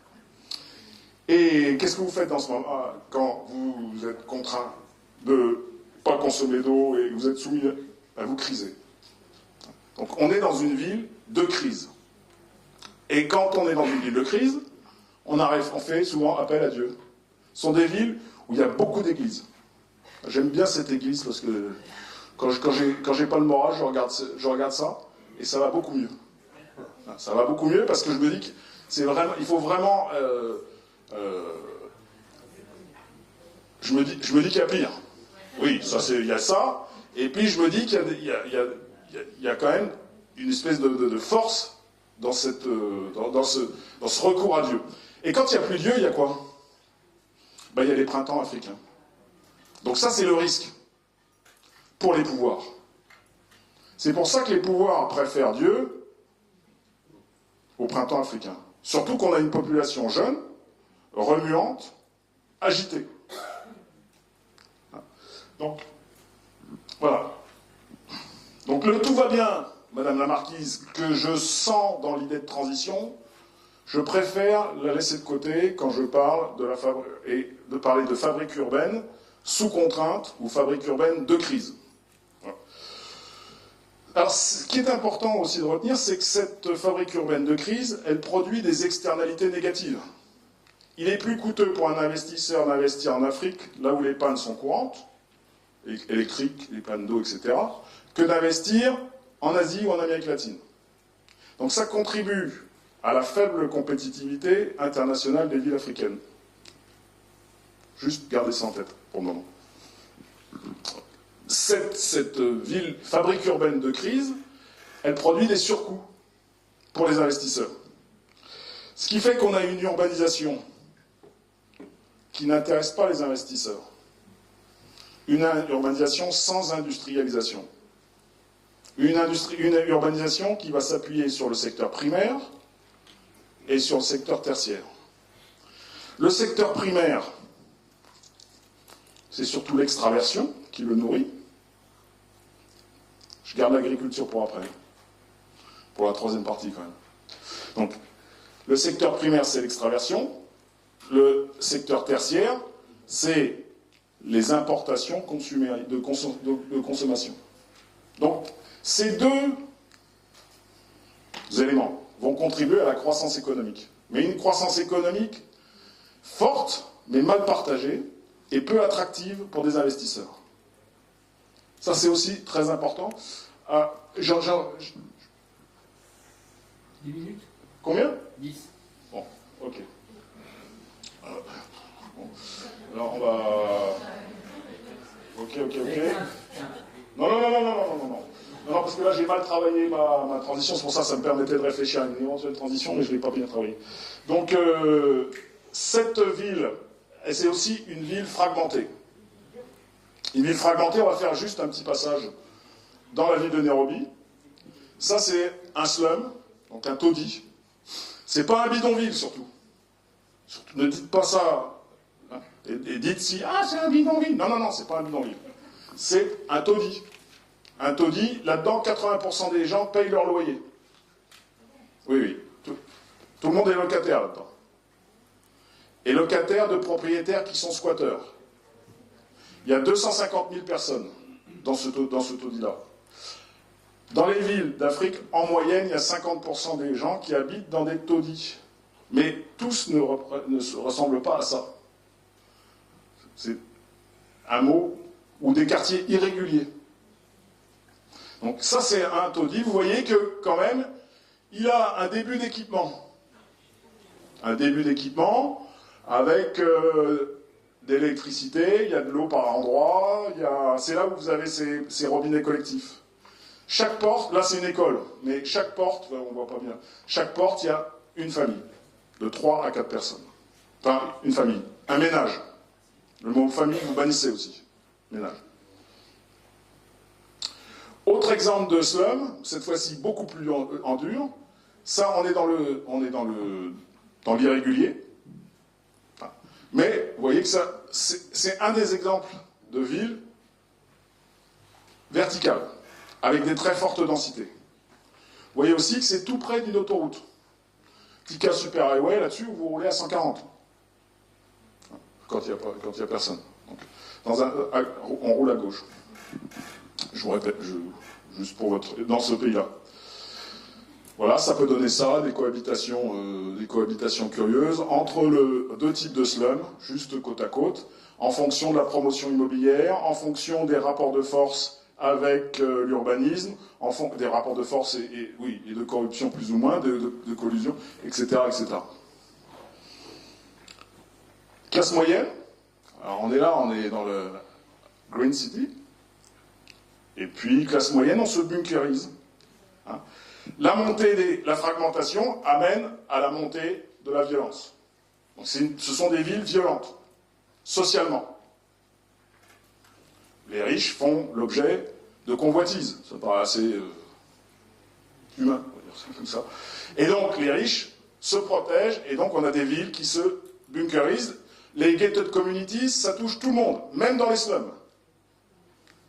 Et qu'est-ce que vous faites dans ce moment quand vous êtes contraint de ne pas consommer d'eau et que vous êtes soumis à vous criser? Donc on est dans une ville de crise. Et quand on est dans une ville de crise, on fait souvent appel à Dieu. Ce sont des villes où il y a beaucoup d'églises. J'aime bien cette église parce que quand j'ai pas le moral, je regarde ça et ça va beaucoup mieux. Ça va beaucoup mieux parce que je me dis il faut vraiment... je me dis qu'il y a pire. Oui, il y a ça. Et puis je me dis qu'il y a quand même une espèce de force dans ce recours à Dieu. Et quand il n'y a plus Dieu, il y a quoi? Il y a les printemps africains. Donc ça, c'est le risque pour les pouvoirs. C'est pour ça que les pouvoirs préfèrent Dieu au printemps africain. Surtout qu'on a une population jeune, remuante, agitée. Donc, voilà. Donc le tout va bien, Madame la Marquise, que je sens dans l'idée de transition, je préfère la laisser de côté quand je parle de parler de fabrique urbaine sous contrainte ou fabrique urbaine de crise. Voilà. Alors, ce qui est important aussi de retenir, c'est que cette fabrique urbaine de crise, elle produit des externalités négatives. Il est plus coûteux pour un investisseur d'investir en Afrique, là où les pannes sont courantes, électriques, les pannes d'eau, etc., que d'investir en Asie ou en Amérique latine. Donc ça contribue à la faible compétitivité internationale des villes africaines. Juste gardez ça en tête pour le moment. Cette ville, fabrique urbaine de crise, elle produit des surcoûts pour les investisseurs. Ce qui fait qu'on a une urbanisation qui n'intéresse pas les investisseurs. Une urbanisation sans industrialisation. Une urbanisation qui va s'appuyer sur le secteur primaire et sur le secteur tertiaire. Le secteur primaire, c'est surtout l'extraversion qui le nourrit. Je garde l'agriculture pour après, pour la troisième partie quand même. Donc, le secteur primaire, c'est l'extraversion. Le secteur tertiaire, c'est les importations de consommation. Donc, ces deux éléments vont contribuer à la croissance économique. Mais une croissance économique forte, mais mal partagée, et peu attractive pour des investisseurs. Ça, c'est aussi très important. 10 minutes. Combien? 10. Bon, ok. Bon. Alors, on va... Ok. Non, parce que là, j'ai mal travaillé ma transition, c'est pour ça que ça me permettait de réfléchir à une éventuelle transition, mais je ne l'ai pas bien travaillé. Donc, cette ville, c'est aussi une ville fragmentée. Une ville fragmentée, on va faire juste un petit passage dans la ville de Nairobi. Ça, c'est un slum, donc un taudis. C'est pas un bidonville, surtout. Ne dites pas ça. Hein, et dites si, c'est un bidonville. Non, c'est pas un bidonville. C'est un taudis. Un taudis, là-dedans, 80% des gens payent leur loyer. Oui. Tout le monde est locataire là-dedans. Et locataire de propriétaires qui sont squatteurs. Il y a 250 000 personnes dans ce taudis-là. Dans les villes d'Afrique, en moyenne, il y a 50% des gens qui habitent dans des taudis. Mais tous ne se ressemblent pas à ça. C'est un mot ou des quartiers irréguliers. Donc ça, c'est un taudis. Vous voyez que, quand même, il a un début d'équipement. Un début d'équipement avec de l'électricité, il y a de l'eau par endroit, c'est là où vous avez ces robinets collectifs. Chaque porte, là c'est une école, mais chaque porte, on ne voit pas bien, chaque porte, il y a une famille, de 3 à 4 personnes. Enfin, une famille. Un ménage. Le mot famille, vous bannissez aussi. Ménage. Autre exemple de slum, cette fois-ci beaucoup plus en dur. Ça, on est dans l'irrégulier. Enfin, mais vous voyez que ça, c'est un des exemples de villes verticales, avec des très fortes densités. Vous voyez aussi que c'est tout près d'une autoroute. Petit cas super highway là-dessus où vous roulez à 140. Quand il n'y a personne. Donc, on roule à gauche. Je vous répète, juste pour dans ce pays-là. Voilà, ça peut donner ça, des cohabitations curieuses entre deux types de slums, juste côte à côte, en fonction de la promotion immobilière, en fonction des rapports de force avec l'urbanisme, des rapports de force et de corruption plus ou moins, de collusion, etc., etc. Classe moyenne. Alors on est dans le Green City. Et puis, classe moyenne, on se bunkérise. Hein. La fragmentation amène à la montée de la violence. Donc ce sont des villes violentes, socialement. Les riches font l'objet de convoitises. Ça paraît assez humain, on va dire ça comme ça. Et donc, les riches se protègent, et donc on a des villes qui se bunkérisent. Les gated communities, ça touche tout le monde, même dans les slums.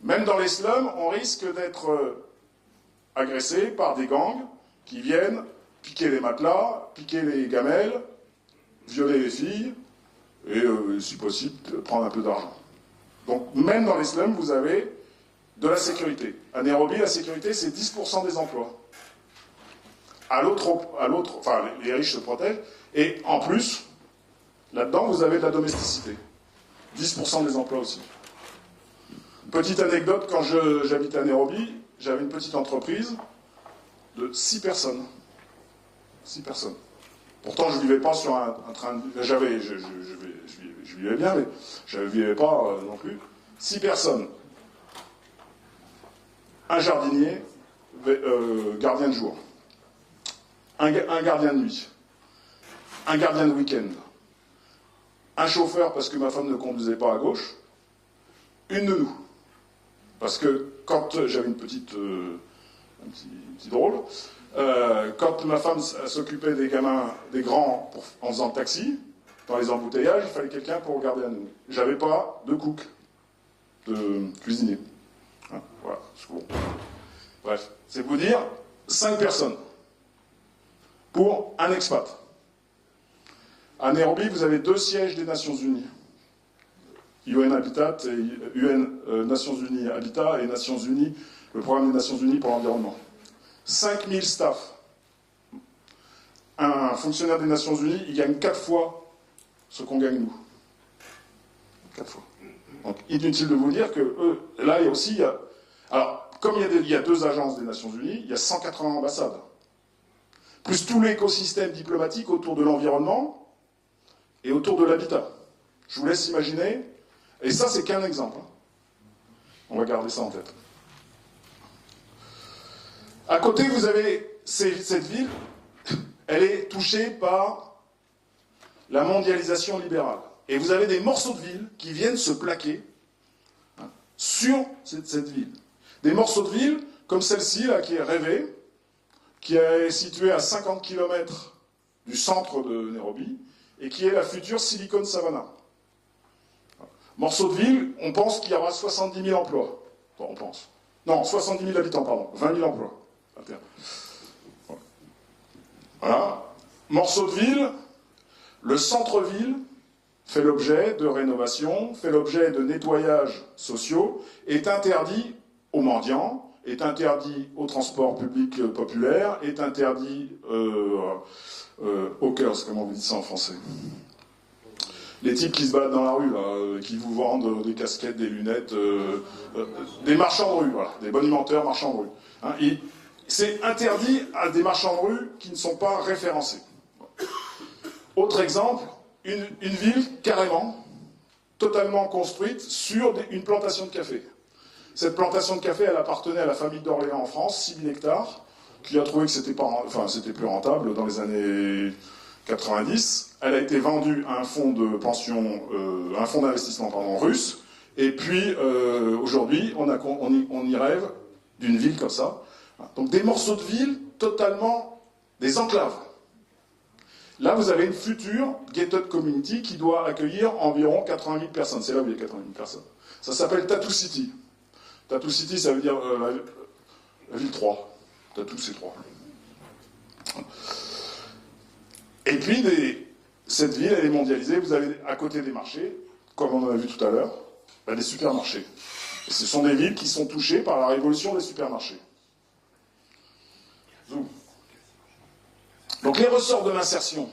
Même dans les slums, on risque d'être agressé par des gangs qui viennent piquer les matelas, piquer les gamelles, violer les filles, et si possible, prendre un peu d'argent. Donc même dans les slums, vous avez de la sécurité. À Nairobi, la sécurité, c'est 10% des emplois. Enfin, les riches se protègent, et en plus, là-dedans, vous avez de la domesticité. 10% des emplois aussi. Petite anecdote, quand j'habitais à Nairobi, j'avais une petite entreprise de 6 personnes. 6 personnes. Pourtant, je ne vivais pas sur un train de... Je vivais bien, mais je ne vivais pas non plus. 6 personnes. Un jardinier, gardien de jour. Un gardien de nuit. Un gardien de week-end. Un chauffeur, parce que ma femme ne conduisait pas à gauche. Une nounou. Parce que quand j'avais un petit drôle, quand ma femme s'occupait des gamins, des grands, en faisant le taxi, dans les embouteillages, il fallait quelqu'un pour regarder à nous. J'avais pas de cook, de cuisinier. Hein, voilà, c'est bon. Bref, c'est vous dire, 5 personnes pour un expat. À Nairobi, vous avez 2 sièges des Nations Unies. UN Habitat et Nations Unies Habitat et Nations Unies, le programme des Nations Unies pour l'environnement. 5000 staff. Un fonctionnaire des Nations Unies, il gagne 4 fois ce qu'on gagne nous. 4 fois. Donc, inutile de vous dire que là, il y a aussi... alors, comme il y a 2 agences des Nations Unies, il y a 180 ambassades. Plus tout l'écosystème diplomatique autour de l'environnement et autour de l'habitat. Je vous laisse imaginer... Et ça, c'est qu'un exemple. On va garder ça en tête. À côté, vous avez cette ville, elle est touchée par la mondialisation libérale. Et vous avez des morceaux de ville qui viennent se plaquer sur cette ville. Des morceaux de ville comme celle-ci, là, qui est rêvée, qui est située à 50 km du centre de Nairobi, et qui est la future Silicon Savannah. Morceau de ville, on pense qu'il y aura 70 000 emplois. Enfin, on pense. Non, 70 000 habitants, pardon. 20 000 emplois. Voilà. Morceau de ville, le centre-ville fait l'objet de rénovation, fait l'objet de nettoyages sociaux, est interdit aux mendiants, est interdit au transport public populaire, est interdit hawkers, comment vous dites ça en français? Les types qui se battent dans la rue, là, qui vous vendent des casquettes, des lunettes, des marchands de rue, voilà, des bonimenteurs marchands de rue. Hein, c'est interdit à des marchands de rue qui ne sont pas référencés. Autre exemple, une ville carrément, totalement construite sur une plantation de café. Cette plantation de café, elle appartenait à la famille d'Orléans en France, 6 000 hectares, qui a trouvé que c'était plus rentable dans les années 90, elle a été vendue à un fonds de pension, un fonds d'investissement russe, et puis aujourd'hui, on y rêve d'une ville comme ça. Donc des morceaux de ville totalement des enclaves. Là, vous avez une future gated community qui doit accueillir environ 80 000 personnes. C'est là où il y a 80 000 personnes. Ça s'appelle Tattoo City. Tattoo City, ça veut dire la ville 3. Tattoo, c'est 3. Et puis, cette ville, elle est mondialisée. Vous avez à côté des marchés, comme on en a vu tout à l'heure, des supermarchés. Et ce sont des villes qui sont touchées par la révolution des supermarchés. Zoom. Donc les ressorts de l'insertion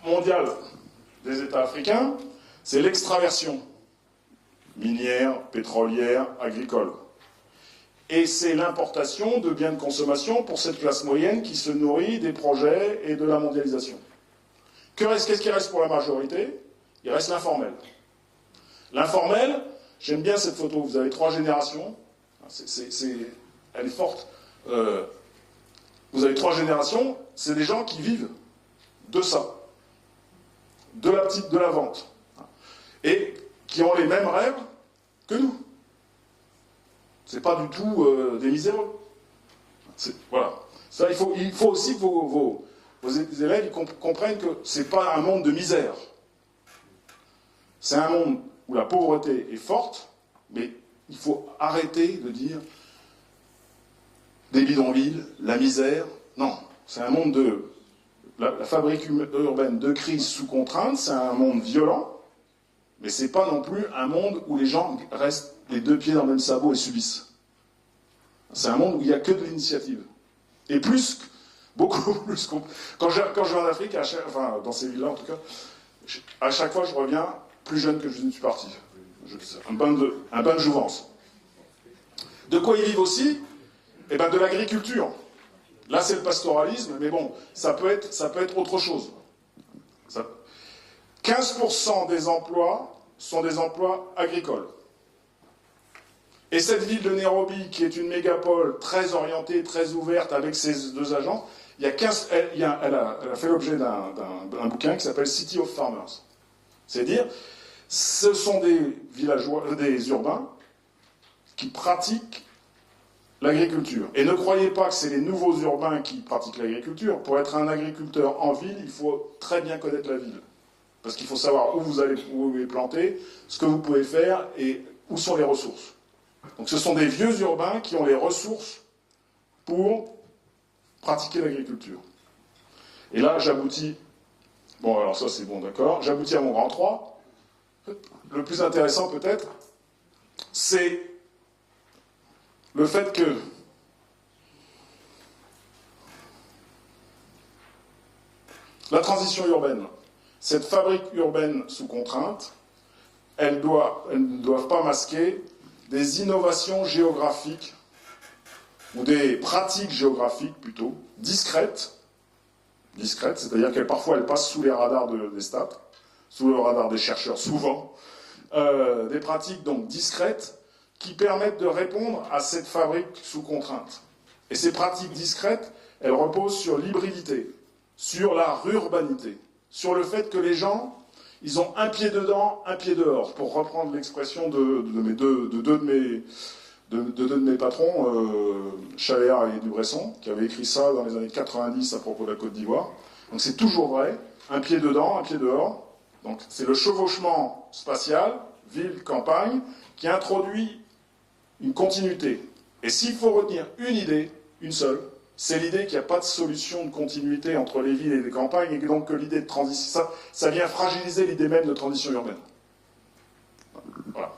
mondiale des États africains, c'est l'extraversion minière, pétrolière, agricole. Et c'est l'importation de biens de consommation pour cette classe moyenne qui se nourrit des projets et de la mondialisation. Qu'est-ce qui reste pour la majorité? Il reste l'informel. L'informel, j'aime bien cette photo, vous avez 3 générations, elle est forte. Vous avez 3 générations, c'est des gens qui vivent de ça, de la vente, et qui ont les mêmes rêves que nous. C'est pas du tout des miséreux. Voilà. Ça, il faut aussi que vos élèves comprennent que c'est pas un monde de misère. C'est un monde où la pauvreté est forte, mais il faut arrêter de dire des bidonvilles, la misère. Non, c'est un monde de... La fabrique urbaine de crise sous contrainte, c'est un monde violent, mais c'est pas non plus un monde où les gens restent les 2 pieds dans le même sabot et subissent. C'est un monde où il n'y a que de l'initiative. Et plus, beaucoup plus... Quand je vais en Afrique, enfin dans ces villes-là en tout cas, à chaque fois je reviens plus jeune que je ne suis parti. Un bain de jouvence. De quoi ils vivent aussi? Eh bien de l'agriculture. Là c'est le pastoralisme, mais bon, ça peut être autre chose. 15% des emplois sont des emplois agricoles. Et cette ville de Nairobi, qui est une mégapole très orientée, très ouverte, avec ses 2 agences, elle a fait l'objet d'un bouquin qui s'appelle City of Farmers. C'est-à-dire, ce sont des villageois, des urbains qui pratiquent l'agriculture. Et ne croyez pas que c'est les nouveaux urbains qui pratiquent l'agriculture. Pour être un agriculteur en ville, il faut très bien connaître la ville. Parce qu'il faut savoir où vous allez planter, ce que vous pouvez faire et où sont les ressources. Donc ce sont des vieux urbains qui ont les ressources pour pratiquer l'agriculture. Et là, j'aboutis... Bon, alors ça c'est bon, d'accord. J'aboutis à mon grand 3. Le plus intéressant peut-être, c'est le fait que la transition urbaine, cette fabrique urbaine sous contrainte, elles ne doivent pas masquer des innovations géographiques ou des pratiques géographiques plutôt discrètes, c'est-à-dire qu'elles parfois elles passent sous les radars des stats, sous le radar des chercheurs souvent, des pratiques donc discrètes qui permettent de répondre à cette fabrique sous contrainte. Et ces pratiques discrètes, elles reposent sur l'hybridité, sur la rurbanité, sur le fait que les gens, ils ont un pied dedans, un pied dehors, pour reprendre l'expression de deux de mes patrons, Chaléa et Dubresson, qui avaient écrit ça dans les années 90 à propos de la Côte d'Ivoire. Donc c'est toujours vrai, un pied dedans, un pied dehors. Donc c'est le chevauchement spatial, ville-campagne, qui introduit une continuité. Et s'il faut retenir une idée, une seule, c'est l'idée qu'il n'y a pas de solution de continuité entre les villes et les campagnes, et donc que l'idée de transition, ça vient fragiliser l'idée même de transition urbaine. Voilà.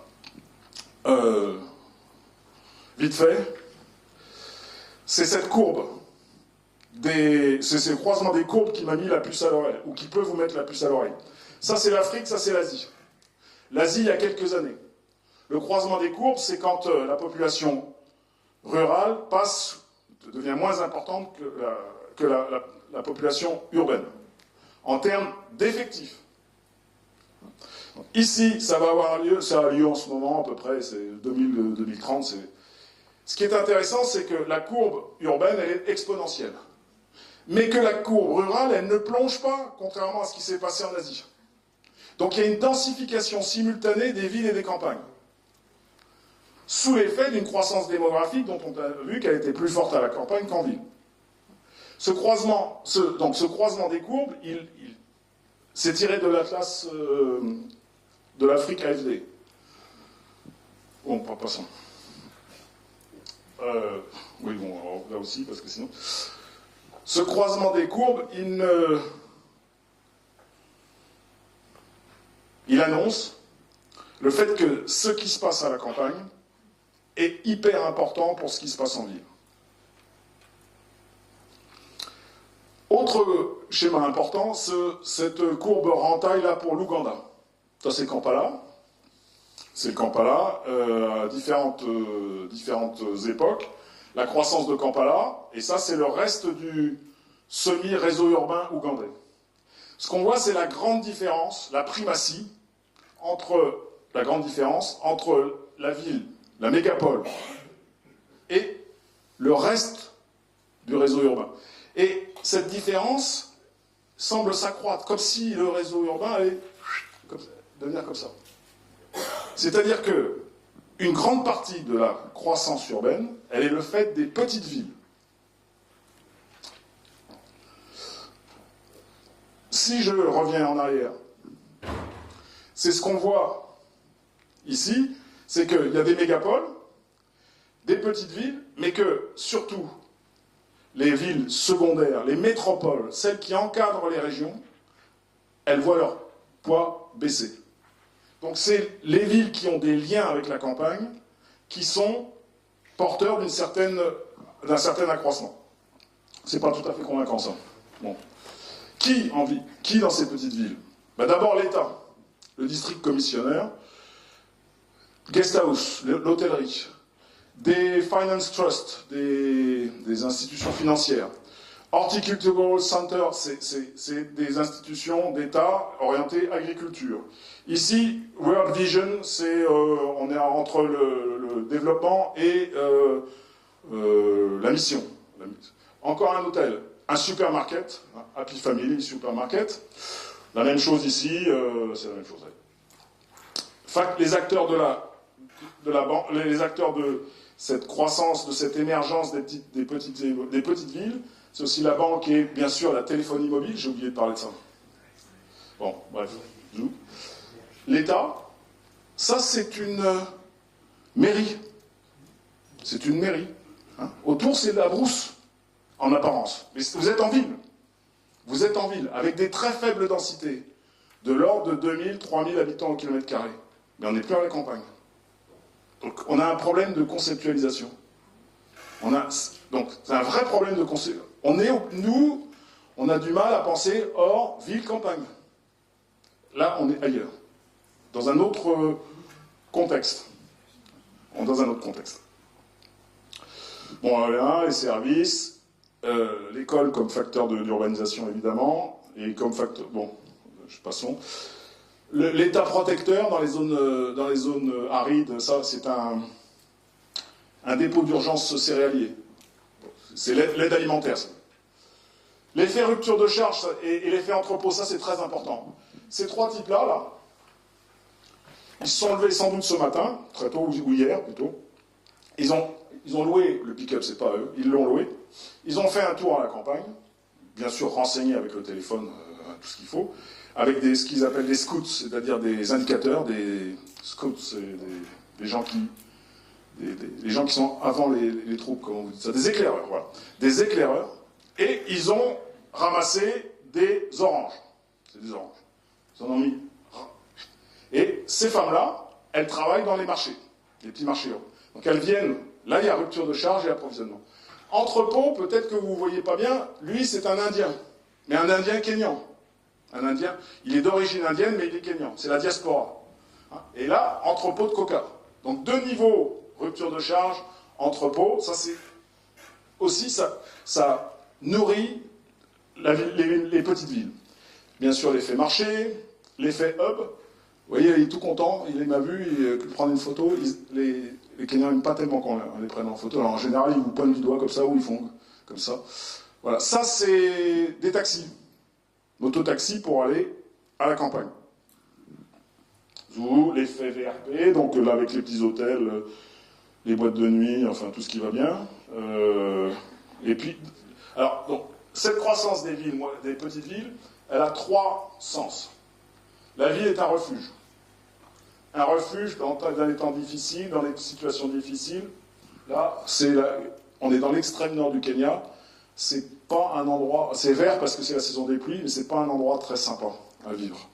Vite fait, c'est cette courbe, c'est ce croisement des courbes qui m'a mis la puce à l'oreille, ou qui peut vous mettre la puce à l'oreille. Ça c'est l'Afrique, ça c'est l'Asie. L'Asie il y a quelques années. Le croisement des courbes, c'est quand la population rurale devient moins importante que la population urbaine, en termes d'effectifs. Ici, ça va avoir lieu, ça a lieu en ce moment, à peu près, c'est 2030. Ce qui est intéressant, c'est que la courbe urbaine, elle est exponentielle. mais que la courbe rurale, elle ne plonge pas, contrairement à ce qui s'est passé en Asie. Donc il y a une densification simultanée des villes et des campagnes, sous l'effet d'une croissance démographique dont on a vu qu'elle était plus forte à la campagne qu'en ville. Ce croisement des courbes, c'est tiré de l'atlas de l'Afrique AFD. Bon, pas passant. Oui, bon, alors, là aussi, parce que sinon... Ce croisement des courbes, il annonce le fait que ce qui se passe à la campagne est hyper important pour ce qui se passe en ville. Autre schéma important, cette courbe rentaille là pour l'Ouganda. Ça c'est Kampala. C'est le Kampala à différentes époques. La croissance de Kampala, et ça c'est le reste du semi-réseau urbain ougandais. Ce qu'on voit, c'est la grande différence, la primatie, entre la ville, la mégapole, et le reste du réseau urbain. Et cette différence semble s'accroître, comme si le réseau urbain allait devenir comme ça. C'est-à-dire que une grande partie de la croissance urbaine, elle est le fait des petites villes. Si je reviens en arrière, c'est ce qu'on voit ici, c'est qu'il y a des mégapoles, des petites villes, mais que, surtout, les villes secondaires, les métropoles, celles qui encadrent les régions, elles voient leur poids baisser. Donc c'est les villes qui ont des liens avec la campagne qui sont porteurs d'un certain accroissement. C'est pas tout à fait convaincant ça. Bon. Qui dans ces petites villes? D'abord l'État, le district commissionnaire, guest house, l'hôtellerie, des finance trusts, des institutions financières. Horticultural Center, c'est des institutions d'État orientées agriculture. Ici, World Vision, on est entre le développement et la mission. Encore un hôtel, un supermarket, Happy Family Supermarket. La même chose ici, c'est la même chose. Les acteurs les acteurs de cette croissance, de cette émergence des petites villes, c'est aussi la banque et bien sûr la téléphonie mobile, j'ai oublié de parler de ça. Bon, bref. L'État, ça c'est une mairie. C'est une mairie. Hein. Autour c'est de la brousse, en apparence. Mais vous êtes en ville. Vous êtes en ville, avec des très faibles densités, de l'ordre de 2000, 3000 habitants au kilomètre carré. Mais on n'est plus à la campagne. Donc on a un problème de conceptualisation. Donc c'est un vrai problème de conceptualisation. Nous, on a du mal à penser hors ville-campagne. Là, on est ailleurs. Dans un autre contexte. Dans un autre contexte. Bon, les services, l'école comme facteur d'urbanisation, évidemment, et comme facteur... Bon, passons. L'État protecteur dans les zones arides, ça, c'est un dépôt d'urgence céréalier. C'est l'aide alimentaire, ça. L'effet rupture de charge et l'effet entrepôt, ça c'est très important. Ces trois types-là, là, ils se sont levés sans doute ce matin, très tôt, ou hier plutôt. Ils ont loué, le pick-up c'est pas eux, ils l'ont loué. Ils ont fait un tour à la campagne, bien sûr renseigné avec le téléphone, tout ce qu'il faut, avec ce qu'ils appellent des scouts, c'est-à-dire des indicateurs, des scouts, c'est des gens qui... Les gens qui sont avant les troupes, comment vous dites ça, des éclaireurs, voilà. Des éclaireurs, et ils ont ramassé des oranges. C'est des oranges. Ils en ont mis. Et ces femmes-là, elles travaillent dans les marchés, les petits marchés. Donc elles viennent, là il y a rupture de charge et approvisionnement. Entrepôt, peut-être que vous ne voyez pas bien, lui c'est un Indien, mais un Indien kényan. Un Indien, il est d'origine indienne, mais il est kényan. C'est la diaspora. Et là, entrepôt de coca. Donc deux niveaux. Rupture de charge, entrepôt, ça c'est aussi, ça nourrit les petites villes. Bien sûr, l'effet marché, l'effet hub. Vous voyez, il est tout content, il m'a vu, il prend une photo. Les Kenyans n'aiment pas tellement qu'on les prenne en photo. Alors en général, ils vous pointent du doigt comme ça, ou ils font comme ça. Voilà, ça c'est des taxis. Mototaxis pour aller à la campagne. Ou l'effet VRP, donc là avec les petits hôtels, les boîtes de nuit, enfin tout ce qui va bien. Et puis, alors, donc, cette croissance des villes, des petites villes, elle a trois sens. La ville est un refuge. Un refuge dans les temps difficiles, dans les situations difficiles. Là, on est dans l'extrême nord du Kenya. C'est pas un endroit, c'est vert parce que c'est la saison des pluies, mais c'est pas un endroit très sympa à vivre.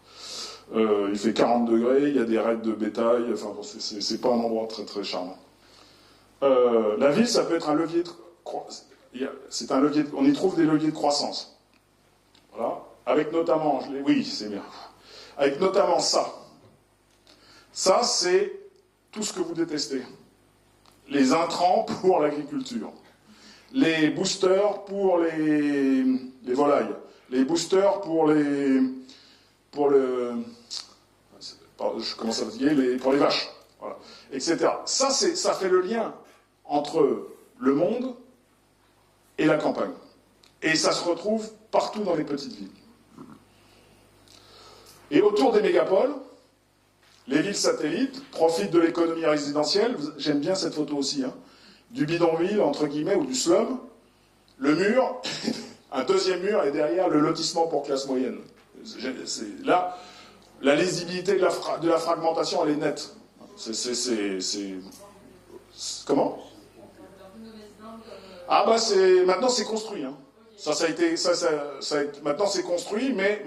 Il fait 40 degrés, il y a des raids de bétail, enfin bon, c'est pas un endroit très très charmant. La ville, ça peut être un levier c'est un levier, on y trouve des leviers de croissance. Voilà. Avec notamment, oui, c'est bien. Avec notamment ça. Ça, c'est tout ce que vous détestez. Les intrants pour l'agriculture. Les boosters pour les volailles. Les boosters pour je commence à fatiguer, pour les vaches. Voilà. Etc. Ça fait le lien entre le monde et la campagne. Et ça se retrouve partout dans les petites villes. Et autour des mégapoles, les villes satellites profitent de l'économie résidentielle. J'aime bien cette photo aussi, hein, du bidonville, entre guillemets, ou du slum. Le mur, un deuxième mur, est derrière le lotissement pour classe moyenne. Là, la lisibilité de la fragmentation, elle est nette. Comment ? Ah bah maintenant c'est construit. Hein. Maintenant c'est construit, mais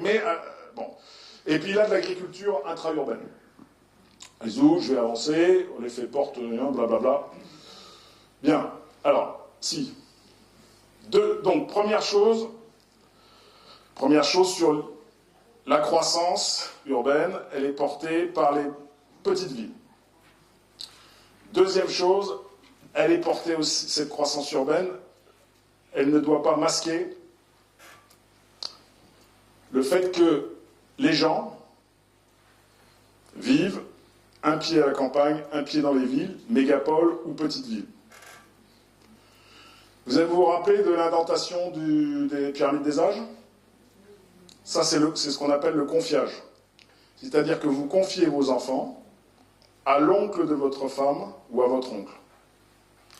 bon. Et puis là de l'agriculture intra-urbaine. Allez-y, je vais avancer, on les fait porte, blablabla. Bien, alors, si. Donc première chose sur la croissance urbaine, elle est portée par les petites villes. Deuxième chose, elle est portée aussi, cette croissance urbaine, elle ne doit pas masquer le fait que les gens vivent un pied à la campagne, un pied dans les villes, mégapoles ou petites villes. Vous allez vous rappeler de l'indentation des pyramides des âges ? Ça, c'est ce qu'on appelle le confiage. C'est-à-dire que vous confiez vos enfants à l'oncle de votre femme ou à votre oncle,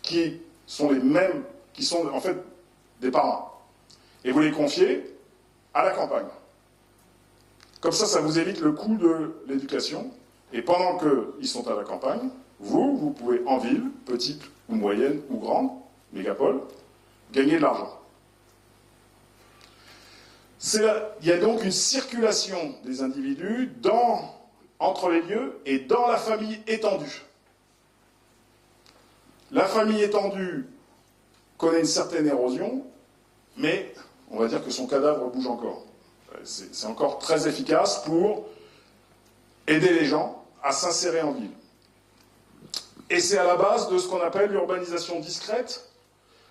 qui sont les mêmes, qui sont en fait des parents. Et vous les confiez à la campagne. Comme ça vous évite le coût de l'éducation. Et pendant qu'ils sont à la campagne, vous pouvez en ville, petite ou moyenne ou grande, mégapole, gagner de l'argent. Il y a donc une circulation des individus entre les lieux et dans la famille étendue. La famille étendue connaît une certaine érosion, mais on va dire que son cadavre bouge encore. C'est encore très efficace pour aider les gens à s'insérer en ville. Et c'est à la base de ce qu'on appelle l'urbanisation discrète.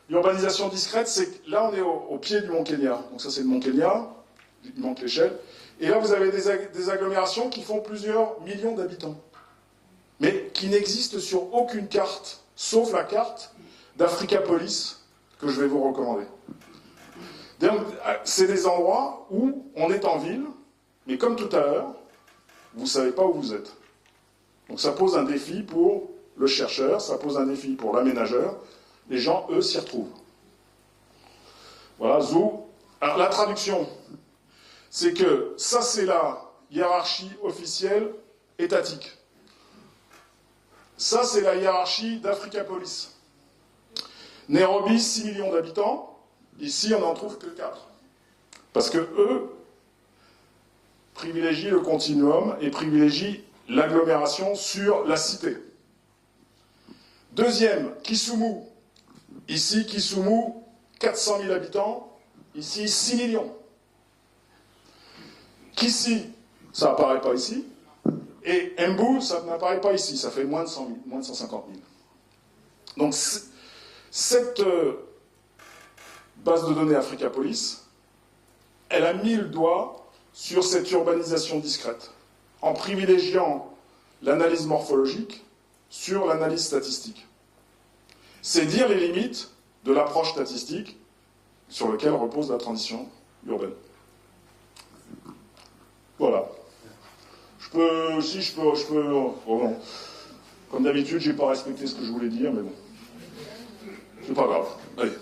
L'urbanisation discrète, c'est que là on est au pied du mont Kenya. Donc ça c'est le mont Kenya, il manque l'échelle. Et là vous avez des agglomérations qui font plusieurs millions d'habitants. Mais qui n'existent sur aucune carte, sauf la carte d'Africapolis, que je vais vous recommander. C'est des endroits où on est en ville, mais comme tout à l'heure, vous ne savez pas où vous êtes. Donc ça pose un défi pour le chercheur, ça pose un défi pour l'aménageur. Les gens, eux, s'y retrouvent. Voilà, Zou. Alors la traduction, c'est que ça, c'est la hiérarchie officielle étatique. Ça, c'est la hiérarchie d'Africapolis. Nairobi, 6 millions d'habitants. Ici, on n'en trouve que 4. Parce que eux privilégient le continuum et privilégient l'agglomération sur la cité. Deuxième, Kisumu. Ici, Kisumu, 400 000 habitants. Ici, 6 millions. Kisii, ça n'apparaît pas ici. Et Embu, ça n'apparaît pas ici. Ça fait moins de 100 000, moins de 150 000. Donc, cette base de données Africapolis, elle a mis le doigt sur cette urbanisation discrète, en privilégiant l'analyse morphologique sur l'analyse statistique. C'est dire les limites de l'approche statistique sur lequel repose la transition urbaine. Voilà. Je peux... Oh non. Comme d'habitude, j'ai pas respecté ce que je voulais dire, mais bon. C'est pas grave. Allez.